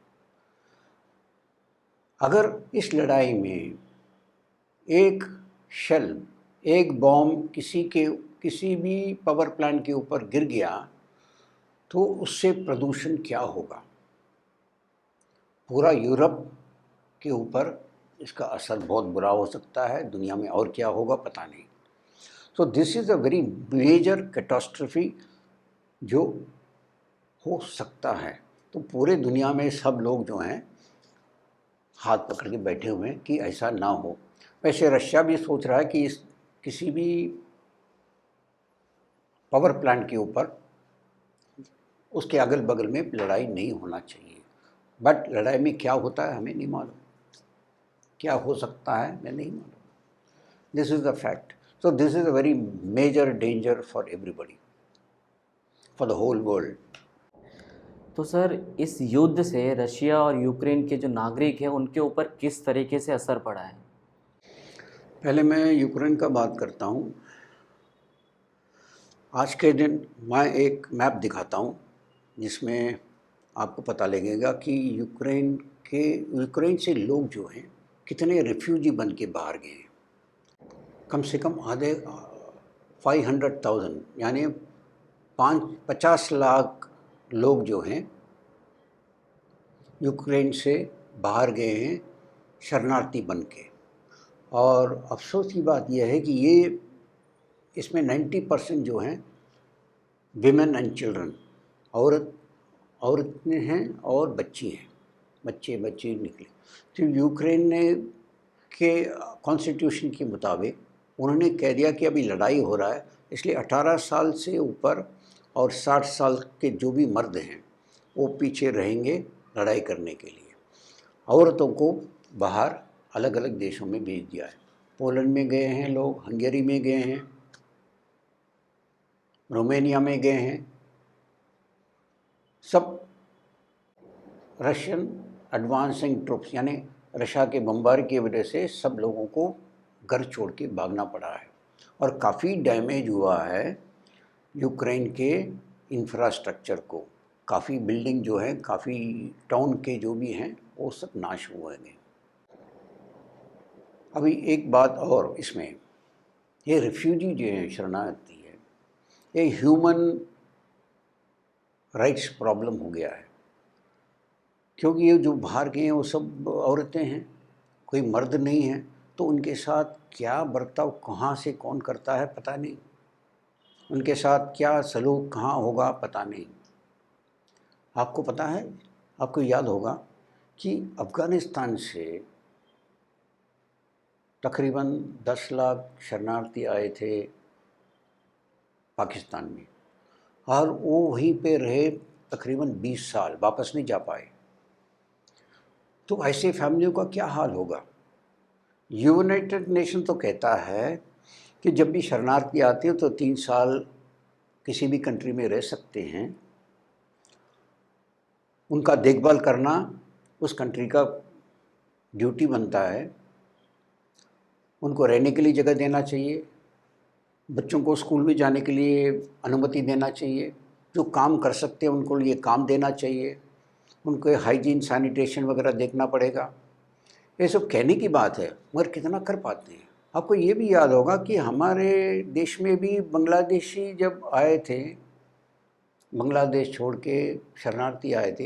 Speaker 2: अगर इस लड़ाई में एक शेल, एक बॉम्ब किसी भी पावर प्लांट के ऊपर गिर गया तो उससे प्रदूषण क्या होगा, पूरा यूरोप के ऊपर इसका असर बहुत बुरा हो सकता है, दुनिया में और क्या होगा पता नहीं। So this is a very major catastrophe जो हो सकता है। तो पूरे दुनिया में सब लोग जो हैं हाथ पकड़ के बैठे हुए हैं कि ऐसा ना हो। वैसे रशिया भी सोच रहा है कि इस किसी भी पावर प्लांट के ऊपर उसके अगल बगल में लड़ाई नहीं होना चाहिए। बट लड़ाई में क्या होता है हमें नहीं मालूम, क्या हो सकता है मैं नहीं मालूम। This is the fact. So this is a very major danger for everybody, for the whole world.
Speaker 1: तो सर इस युद्ध से रशिया और यूक्रेन के जो नागरिक हैं उनके ऊपर किस तरीके से असर पड़ा है?
Speaker 2: पहले मैं यूक्रेन का बात करता हूँ। आज के दिन मैं एक मैप दिखाता हूँ जिसमें आपको पता लगेगा कि यूक्रेन से लोग जो हैं कितने रिफ्यूजी बन के बाहर गए हैं। कम से कम आधे 500,000 यानी 50 लाख लोग जो हैं यूक्रेन से बाहर गए हैं शरणार्थी बन के। और अफसोस की बात यह है कि इसमें 90% जो हैं विमेन एंड चिल्ड्रन, औरतें हैं और बच्चे निकले। तो यूक्रेन के कॉन्स्टिट्यूशन के मुताबिक उन्होंने कह दिया कि अभी लड़ाई हो रहा है, इसलिए 18 साल से ऊपर और 60 साल के जो भी मर्द हैं वो पीछे रहेंगे लड़ाई करने के लिए। औरतों को बाहर अलग अलग देशों में भेज दिया है। पोलैंड में गए हैं लोग, हंगेरी में गए हैं, रोमेनिया में गए हैं, सब रशियन एडवांसिंग ट्रुप्स यानी रशिया के बमबारी की वजह से सब लोगों को घर छोड़ के भागना पड़ा है। और काफ़ी डैमेज हुआ है यूक्रेन के इंफ्रास्ट्रक्चर को, काफ़ी बिल्डिंग जो है, काफ़ी टाउन के जो भी हैं वो सब नाश हुए हैं। अभी एक बात और, इसमें ये रिफ्यूजी जो है, शरणार्थी है, ये ह्यूमन राइट्स प्रॉब्लम हो गया है। क्योंकि ये जो बाहर गए हैं वो सब औरतें हैं, कोई मर्द नहीं है, तो उनके साथ क्या बर्ताव कहाँ से कौन करता है पता नहीं, उनके साथ क्या सलूक कहाँ होगा पता नहीं। आपको पता है, आपको याद होगा कि अफ़गानिस्तान से तकरीबन 10 लाख शरणार्थी आए थे पाकिस्तान में, और वो वहीं पे रहे तकरीबन 20 साल, वापस नहीं जा पाए। तो ऐसे फैमिलियों का क्या हाल होगा? यूनाइटेड नेशन तो कहता है कि जब भी शरणार्थी आते हैं तो 3 साल किसी भी कंट्री में रह सकते हैं, उनका देखभाल करना उस कंट्री का ड्यूटी बनता है। उनको रहने के लिए जगह देना चाहिए, बच्चों को स्कूल में जाने के लिए अनुमति देना चाहिए, जो काम कर सकते हैं उनको लिए काम देना चाहिए, उनको हाइजीन सैनिटेशन वगैरह देखना पड़ेगा। ये सब कहने की बात है, मगर कितना कर पाते हैं। आपको ये भी याद होगा कि हमारे देश में भी बांग्लादेशी जब आए थे, बांग्लादेश छोड़ के शरणार्थी आए थे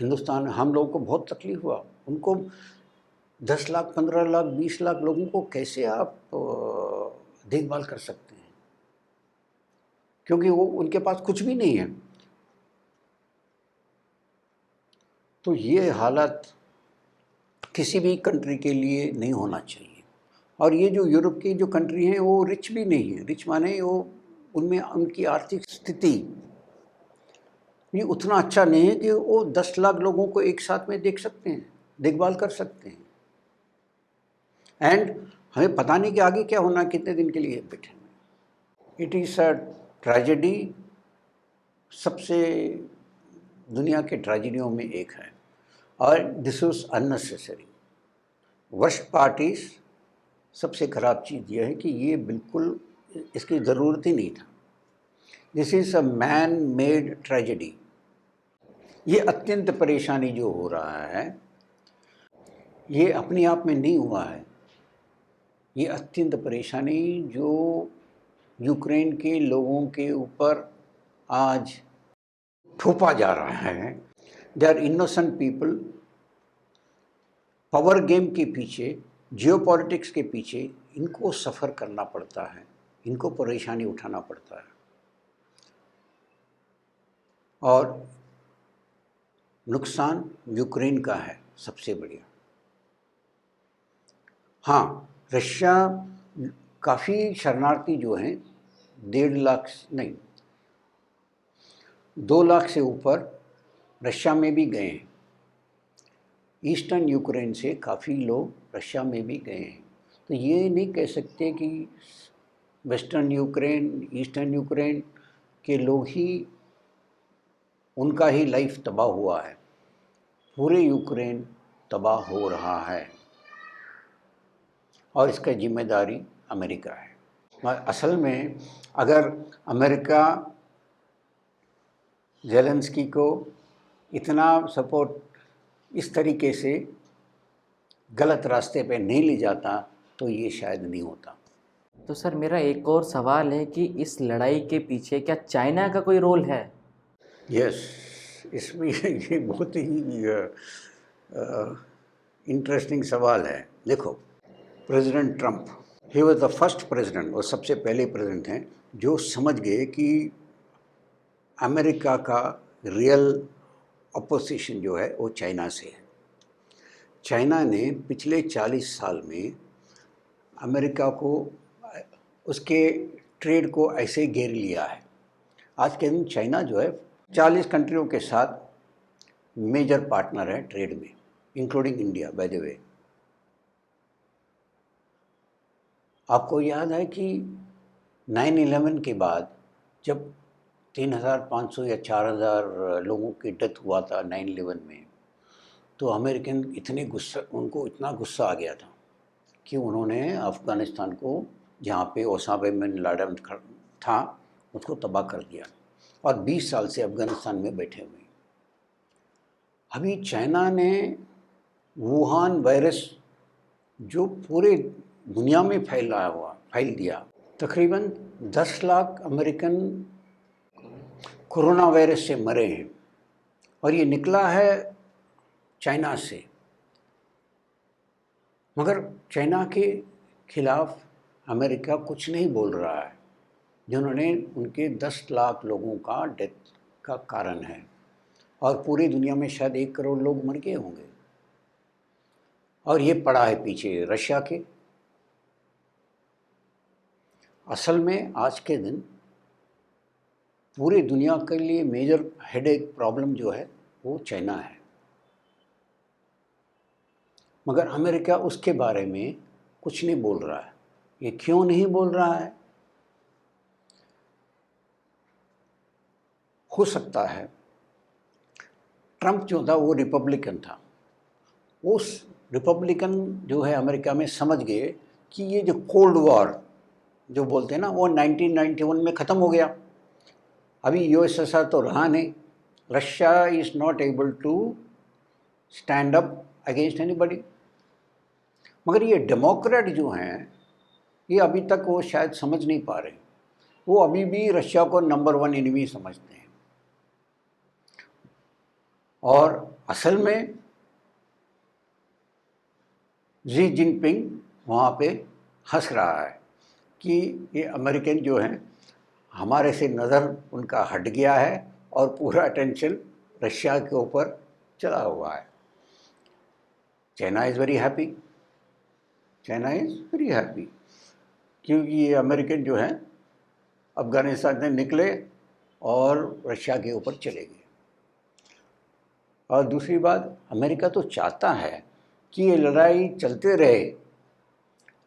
Speaker 2: हिंदुस्तान, हम लोगों को बहुत तकलीफ हुआ। उनको 10 लाख, 15 लाख, 20 लाख लोगों को कैसे आप देखभाल कर सकते हैं, क्योंकि वो उनके पास कुछ भी नहीं है। तो ये हालत किसी भी कंट्री के लिए नहीं होना चाहिए। और ये जो यूरोप की जो कंट्री हैं वो रिच भी नहीं है, रिच माने वो उनमें उनकी आर्थिक स्थिति ये उतना अच्छा नहीं है कि वो 10 लाख लोगों को एक साथ में देख सकते हैं, देखभाल कर सकते हैं। एंड हमें पता नहीं कि आगे क्या होना, कितने दिन के लिए बैठे। इट इज़ अ ट्रेजेडी, सबसे दुनिया के ट्रेजेडियों में एक है, और this was unnecessary. Worst part is, सबसे ख़राब चीज़ यह है कि ये बिल्कुल इसकी ज़रूरत ही नहीं था। This is a man made tragedy. ये अत्यंत परेशानी जो हो रहा है ये अपने आप में नहीं हुआ है, ये अत्यंत परेशानी जो यूक्रेन के लोगों के ऊपर आज थोपा जा रहा है। They are innocent people, power game के पीछे, जियोपॉलिटिक्स के पीछे इनको सफ़र करना पड़ता है, इनको परेशानी उठाना पड़ता है, और नुकसान यूक्रेन का है सबसे बढ़िया। हाँ, रशिया काफ़ी शरणार्थी जो हैं 1.5 लाख नहीं 2 लाख से ऊपर रशिया में भी गए हैं। ईस्टर्न यूक्रेन से काफ़ी लोग रशिया में भी गए हैं। तो ये नहीं कह सकते कि वेस्टर्न यूक्रेन, ईस्टर्न यूक्रेन के लोग ही, उनका ही लाइफ तबाह हुआ है। पूरे यूक्रेन तबाह हो रहा है और इसका जिम्मेदारी अमेरिका है। और असल में अगर अमेरिका ज़ेलेंस्की को इतना सपोर्ट इस तरीके से गलत रास्ते पे नहीं ले जाता तो ये शायद नहीं होता।
Speaker 1: तो सर मेरा एक और सवाल है कि इस लड़ाई के पीछे क्या चाइना का कोई रोल है?
Speaker 2: यस, इसमें ये बहुत ही इंटरेस्टिंग सवाल है। देखो, president Trump, he was the first president, और सबसे पहले प्रेसिडेंट हैं जो समझ गए कि अमेरिका का रियल अपोजिशन जो है वो चाइना से है। चाइना ने पिछले 40 साल में अमेरिका को, उसके ट्रेड को ऐसे घेर लिया है। आज के दिन चाइना जो है 40 कंट्रियों के साथ मेजर पार्टनर है ट्रेड में, including India by the way. आपको याद है कि 9/11 के बाद जब 3,500 या 4,000 लोगों की डेथ हुआ था 9/11 में, तो अमेरिकन इतने गुस्सा, उनको इतना गुस्सा आ गया था कि उन्होंने अफ़गानिस्तान को, जहाँ पे ओसामा बिन लादेन था, उसको तबाह कर दिया और 20 साल से अफ़गानिस्तान में बैठे हुए। अभी चाइना ने वुहान वायरस जो पूरे दुनिया में फैल दिया, तकरीबन 10 लाख अमेरिकन कोरोना वायरस से मरे हैं, और ये निकला है चाइना से। मगर चाइना के खिलाफ अमेरिका कुछ नहीं बोल रहा है, जिन्होंने उनके 10 लाख लोगों का डेथ का कारण है, और पूरी दुनिया में शायद 1 करोड़ लोग मर गए होंगे, और ये पड़ा है पीछे रशिया के। असल में आज के दिन पूरी दुनिया के लिए मेजर हेडेक प्रॉब्लम जो है वो चाइना है, मगर अमेरिका उसके बारे में कुछ नहीं बोल रहा है। ये क्यों नहीं बोल रहा है? हो सकता है ट्रंप जो था वो रिपब्लिकन था, उस रिपब्लिकन जो है अमेरिका में समझ गए कि ये जो कोल्ड वॉर जो बोलते हैं ना, वो 1991 में ख़त्म हो गया। अभी यूएसएसआर तो रहा नहीं। Russia is not able to stand up against anybody. मगर ये डेमोक्रेट जो हैं, ये अभी तक वो शायद समझ नहीं पा रहे। वो अभी भी रशिया को नंबर 1 एनिमी समझते हैं। और असल में जी जिनपिंग वहाँ पे हंस रहा है कि ये अमेरिकन जो हैं, हमारे से नज़र उनका हट गया है और पूरा अटेंशन रशिया के ऊपर चला हुआ है। China is very happy, China is very happy, क्योंकि ये अमेरिकन जो हैं अफ़गानिस्तान से निकले और रशिया के ऊपर चले गए। और दूसरी बात, अमेरिका तो चाहता है कि ये लड़ाई चलते रहे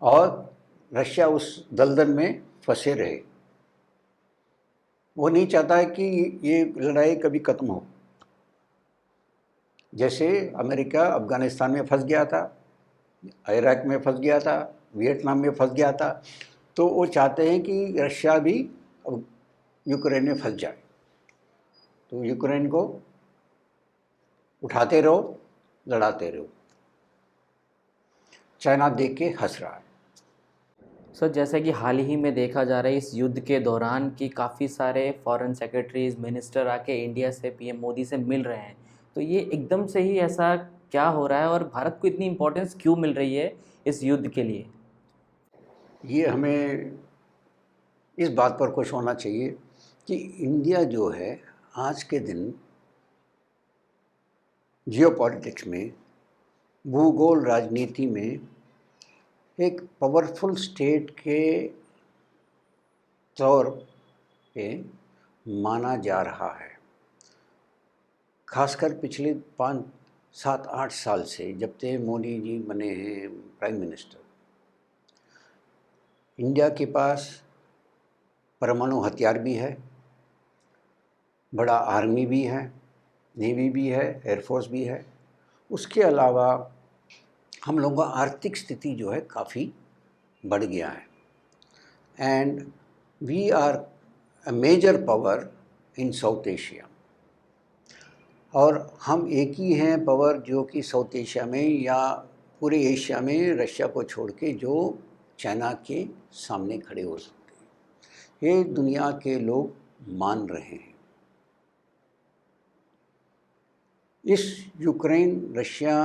Speaker 2: और रशिया उस दलदल में फंसे रहे। वो नहीं चाहता है कि ये लड़ाई कभी ख़त्म हो। जैसे अमेरिका अफ़गानिस्तान में फंस गया था, इराक में फंस गया था, वियतनाम में फंस गया था, तो वो चाहते हैं कि रशिया भी यूक्रेन में फंस जाए। तो यूक्रेन को उठाते रहो, लड़ाते रहो। चाइना देख के हंस रहा है।
Speaker 1: सर, जैसे कि हाल ही में देखा जा रहा है इस युद्ध के दौरान कि काफ़ी सारे फॉरेन सेक्रेटरीज, मिनिस्टर आके इंडिया से पीएम मोदी से मिल रहे हैं, तो ये एकदम से ही ऐसा क्या हो रहा है और भारत को इतनी इम्पोर्टेंस क्यों मिल रही है इस युद्ध के लिए?
Speaker 2: ये हमें इस बात पर खुश होना चाहिए कि इंडिया जो है आज के दिन जियोपॉलिटिक्स में, भूगोल राजनीति में एक पावरफुल स्टेट के तौर पे माना जा रहा है। खासकर पिछले 5, 7, 8 साल से, जब से मोदी जी बने हैं प्राइम मिनिस्टर, इंडिया के पास परमाणु हथियार भी है, बड़ा आर्मी भी है, नेवी भी है, एयरफोर्स भी है। उसके अलावा हम लोगों का आर्थिक स्थिति जो है काफ़ी बढ़ गया है। And we are a major power in South Asia. और हम एक ही हैं पावर जो कि साउथ एशिया में या पूरे एशिया में रशिया को छोड़ के जो चाइना के सामने खड़े हो सकते हैं। ये दुनिया के लोग मान रहे हैं। इस यूक्रेन रशिया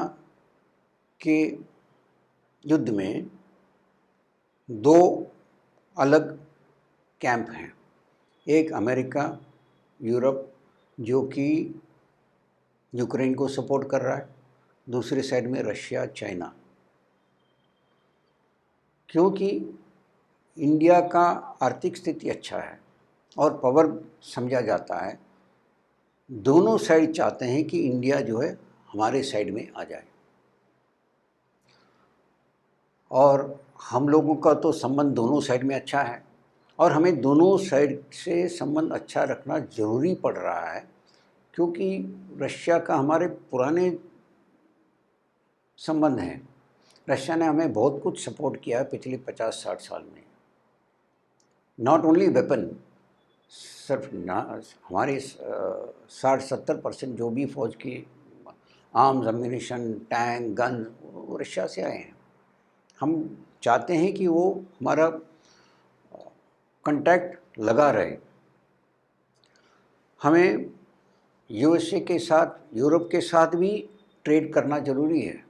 Speaker 2: के युद्ध में 2 अलग कैंप हैं। एक अमेरिका, यूरोप जो कि यूक्रेन को सपोर्ट कर रहा है, दूसरे साइड में रशिया, चाइना। क्योंकि इंडिया का आर्थिक स्थिति अच्छा है और पावर समझा जाता है, दोनों साइड चाहते हैं कि इंडिया जो है हमारे साइड में आ जाए। और हम लोगों का तो संबंध दोनों साइड में अच्छा है और हमें दोनों साइड से संबंध अच्छा रखना ज़रूरी पड़ रहा है, क्योंकि रशिया का हमारे पुराने संबंध हैं। रशिया ने हमें बहुत कुछ सपोर्ट किया है पिछले 50-60 साल में। नॉट ओनली वेपन, सिर्फ हमारे 60-70% जो भी फौज की आर्म्स, एम्यूनिशन, टैंक, गन वो रशिया से आए हैं। हम चाहते हैं कि वो हमारा कांटेक्ट लगा रहे। हमें यूएसए के साथ, यूरोप के साथ भी ट्रेड करना ज़रूरी है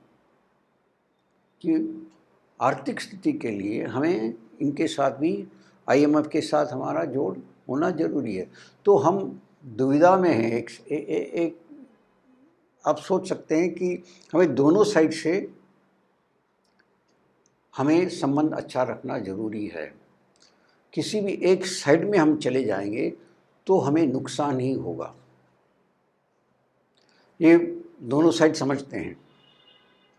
Speaker 2: कि आर्थिक स्थिति के लिए हमें इनके साथ भी, आईएमएफ के साथ हमारा जोड़ होना ज़रूरी है। तो हम दुविधा में हैं। एक आप सोच सकते हैं कि हमें दोनों साइड से हमें संबंध अच्छा रखना ज़रूरी है। किसी भी एक साइड में हम चले जाएंगे तो हमें नुकसान ही होगा। ये दोनों साइड समझते हैं,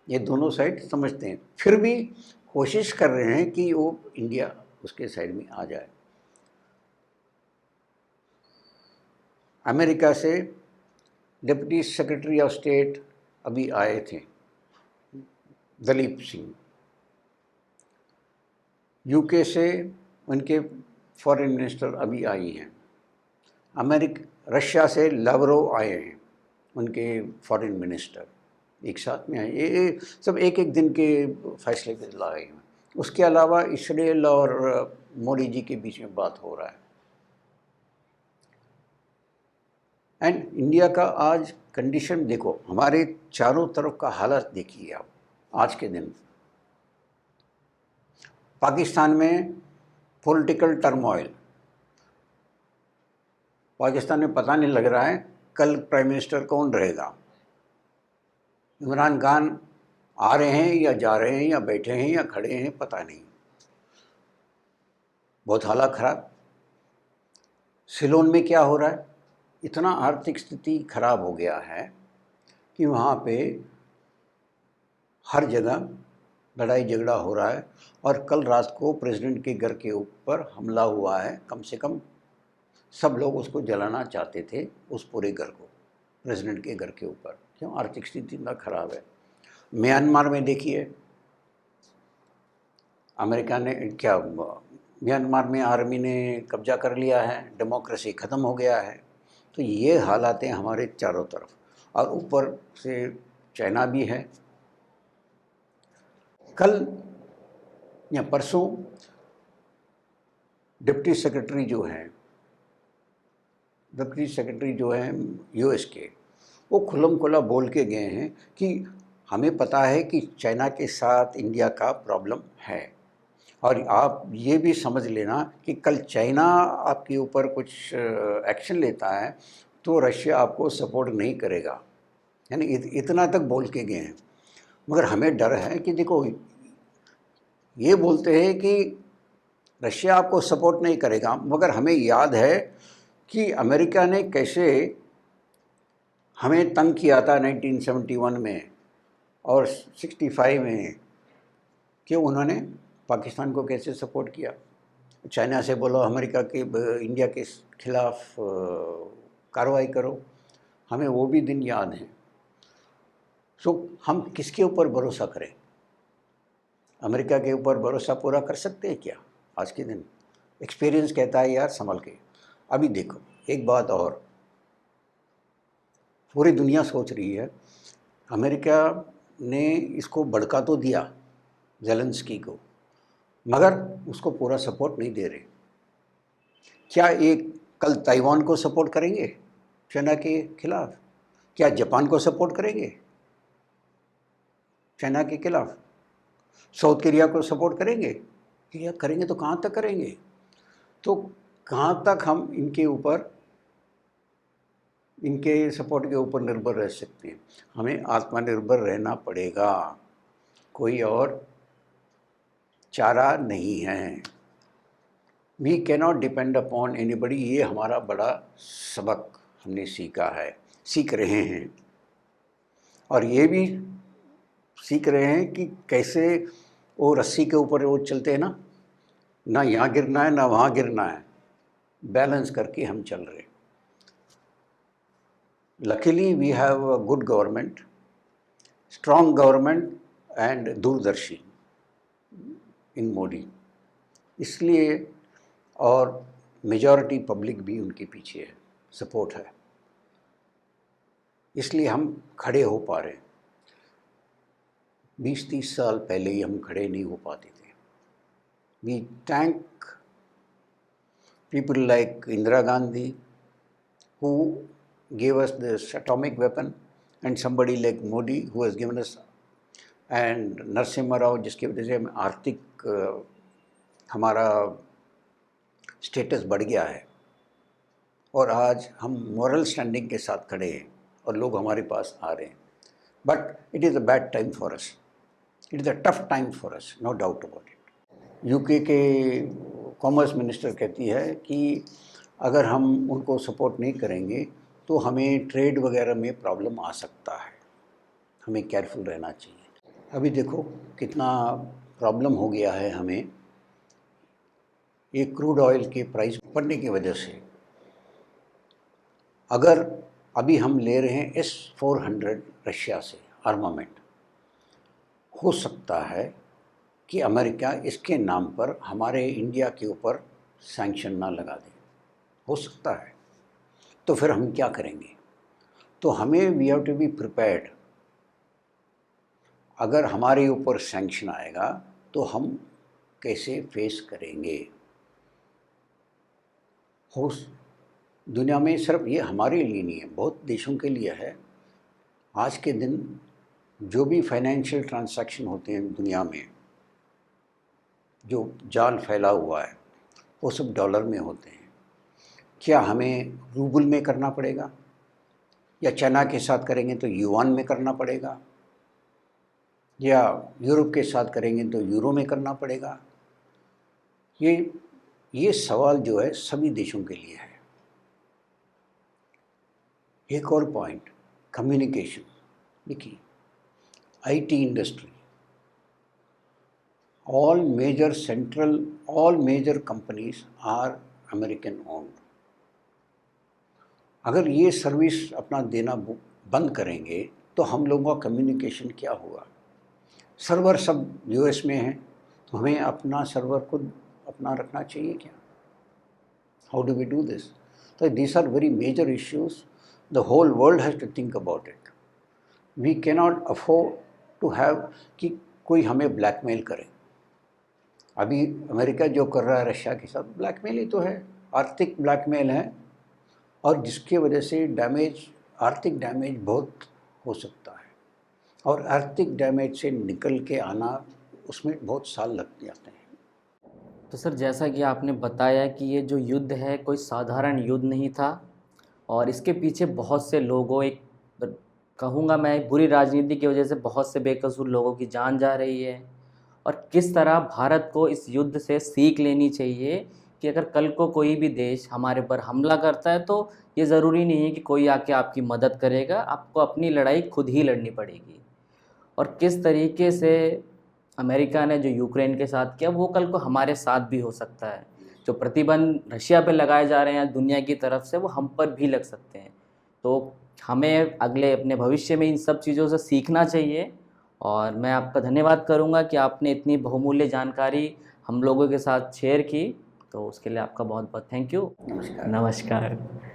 Speaker 2: ये दोनों साइड समझते हैं, फिर भी कोशिश कर रहे हैं कि वो इंडिया उसके साइड में आ जाए। अमेरिका से डिप्टी सेक्रेटरी ऑफ स्टेट अभी आए थे, दलीप सिंह। यूके से उनके फॉरेन मिनिस्टर अभी आई हैं, रशिया से लावरोव आए हैं, उनके फॉरेन मिनिस्टर एक साथ में आए। ये सब एक एक दिन के फैसले पे लाए हैं। उसके अलावा इसराइल और मोदी जी के बीच में बात हो रहा है। एंड इंडिया का आज कंडीशन देखो, हमारे चारों तरफ का हालत देखिए आप आज के दिन। पाकिस्तान में पॉलिटिकल टर्मोइल, पाकिस्तान में पता नहीं लग रहा है कल प्राइम मिनिस्टर कौन रहेगा। इमरान खान आ रहे हैं या जा रहे हैं या बैठे हैं या खड़े हैं, पता नहीं। बहुत हालत खराब। सिलोन में क्या हो रहा है, इतना आर्थिक स्थिति खराब हो गया है कि वहाँ पे हर जगह लड़ाई झगड़ा हो रहा है। और कल रात को प्रेसिडेंट के घर के ऊपर हमला हुआ है। कम से कम सब लोग उसको जलाना चाहते थे, उस पूरे घर को, प्रेसिडेंट के घर के ऊपर। क्यों? आर्थिक स्थिति इतना खराब है। म्यांमार में देखिए, अमेरिका ने क्या, म्यांमार में आर्मी ने कब्जा कर लिया है, डेमोक्रेसी ख़त्म हो गया है। तो ये हालात हैं हमारे चारों तरफ, और ऊपर से चाइना भी है। कल या परसों डिप्टी सेक्रेटरी जो हैं यूएस के, वो खुल्लम खुल्ला बोल के गए हैं कि हमें पता है कि चाइना के साथ इंडिया का प्रॉब्लम है, और आप ये भी समझ लेना कि कल चाइना आपके ऊपर कुछ एक्शन लेता है तो रशिया आपको सपोर्ट नहीं करेगा। यानी इतना तक बोल के गए हैं। मगर हमें डर है कि देखो, ये बोलते हैं कि रशिया आपको सपोर्ट नहीं करेगा, मगर हमें याद है कि अमेरिका ने कैसे हमें तंग किया था 1971 में और 65 में, कि उन्होंने पाकिस्तान को कैसे सपोर्ट किया। चाइना से बोलो अमेरिका के इंडिया के खिलाफ कार्रवाई करो, हमें वो भी दिन याद हैं। सो हम किसके ऊपर भरोसा करें? अमेरिका के ऊपर भरोसा पूरा कर सकते हैं क्या आज के दिन? एक्सपीरियंस कहता है यार संभल के। अभी देखो एक बात और, पूरी दुनिया सोच रही है, अमेरिका ने इसको भड़का तो दिया ज़ेलेंस्की को, मगर उसको पूरा सपोर्ट नहीं दे रहे। क्या एक कल ताइवान को सपोर्ट करेंगे चाइना के खिलाफ? क्या जापान को सपोर्ट करेंगे चाइना के खिलाफ? साउथ कोरिया को सपोर्ट करेंगे? या करेंगे तो कहाँ तक करेंगे? तो कहाँ तक हम इनके सपोर्ट के ऊपर निर्भर रह सकते हैं? हमें आत्मनिर्भर रहना पड़ेगा, कोई और चारा नहीं है। We cannot depend upon anybody. ये हमारा बड़ा सबक हमने सीख रहे हैं, और ये भी सीख रहे हैं कि कैसे वो रस्सी के ऊपर वो चलते हैं ना यहाँ गिरना है ना वहाँ गिरना है, बैलेंस करके हम चल रहे हैं। Luckily we have a good government, strong government and दूरदर्शी इन मोदी, इसलिए, और मेजॉरिटी पब्लिक भी उनके पीछे है, सपोर्ट है, इसलिए हम खड़े हो पा रहे हैं। 20-30 साल पहले ही हम खड़े नहीं हो पाते थे। We thank people like Indira Gandhi who gave us this atomic weapon, and somebody like Modi who has given us, and Narasimha Rao जिसकी वजह से हम आर्थिक हमारा स्टेटस बढ़ गया है, और आज हम मॉरल स्टैंडिंग के साथ खड़े हैं और लोग हमारे पास आ रहे हैं। But it is a bad time for us, it is a tough time for us, no doubt about it. UK के कॉमर्स मिनिस्टर कहती है कि अगर हम उनको सपोर्ट नहीं करेंगे तो हमें ट्रेड वगैरह में प्रॉब्लम आ सकता है, हमें केयरफुल रहना चाहिए। अभी देखो कितना प्रॉब्लम हो गया है हमें, ये क्रूड ऑयल के प्राइस बढ़ने की वजह से। अगर अभी हम ले रहे हैं S-400 रशिया से आर्मामेंट, हो सकता है कि अमेरिका इसके नाम पर हमारे इंडिया के ऊपर सैंक्शन ना लगा दे। हो सकता है। तो फिर हम क्या करेंगे? तो हमें we have to be prepared. अगर हमारे ऊपर सैंक्शन आएगा तो हम कैसे फेस करेंगे? हो दुनिया में सिर्फ ये हमारे लिए नहीं है, बहुत देशों के लिए है। आज के दिन जो भी फाइनेंशियल ट्रांजैक्शन होते हैं दुनिया में, जो जाल फैला हुआ है, वो सब डॉलर में होते हैं। क्या हमें रूबल में करना पड़ेगा, या चाइना के साथ करेंगे तो युआन में करना पड़ेगा, या यूरोप के साथ करेंगे तो यूरो में करना पड़ेगा? ये सवाल जो है सभी देशों के लिए है। एक और पॉइंट, कम्युनिकेशन। देखिए, IT industry, all major companies are American owned. अगर ये सर्विस अपना देना बंद करेंगे तो हम लोगों का कम्युनिकेशन क्या होगा? सर्वर सब यूएस में है, तो हमें अपना सर्वर खुद अपना रखना चाहिए क्या? How do we do this? तो these are very major issues. The whole world has to think about it. We cannot afford to have कि कोई हमें ब्लैकमेल करे। अभी अमेरिका जो कर रहा है रशिया के साथ, ब्लैकमेल ही तो है, आर्थिक ब्लैकमेल है, और जिसकी वजह से आर्थिक डैमेज बहुत हो सकता है। और आर्थिक डैमेज से निकल के आना, उसमें बहुत साल लग जाते हैं।
Speaker 1: तो सर, जैसा कि आपने बताया कि ये जो युद्ध है कोई साधारण युद्ध नहीं था, और इसके पीछे बहुत से लोगों, एक कहूँगा मैं, बुरी राजनीति की वजह से बहुत से बेकसूर लोगों की जान जा रही है। और किस तरह भारत को इस युद्ध से सीख लेनी चाहिए कि अगर कल को कोई भी देश हमारे पर हमला करता है तो ये ज़रूरी नहीं है कि कोई आके आपकी मदद करेगा, आपको अपनी लड़ाई खुद ही लड़नी पड़ेगी। और किस तरीके से अमेरिका ने जो यूक्रेन के साथ किया वो कल को हमारे साथ भी हो सकता है। जो प्रतिबंध रशिया पे लगाए जा रहे हैं दुनिया की तरफ से, वो हम पर भी लग सकते हैं। तो हमें अगले अपने भविष्य में इन सब चीज़ों से सीखना चाहिए। और मैं आपका धन्यवाद करूंगा कि आपने इतनी बहुमूल्य जानकारी हम लोगों के साथ शेयर की। तो उसके लिए आपका बहुत बहुत थैंक यू।
Speaker 2: नमस्कार।
Speaker 1: नमस्कार।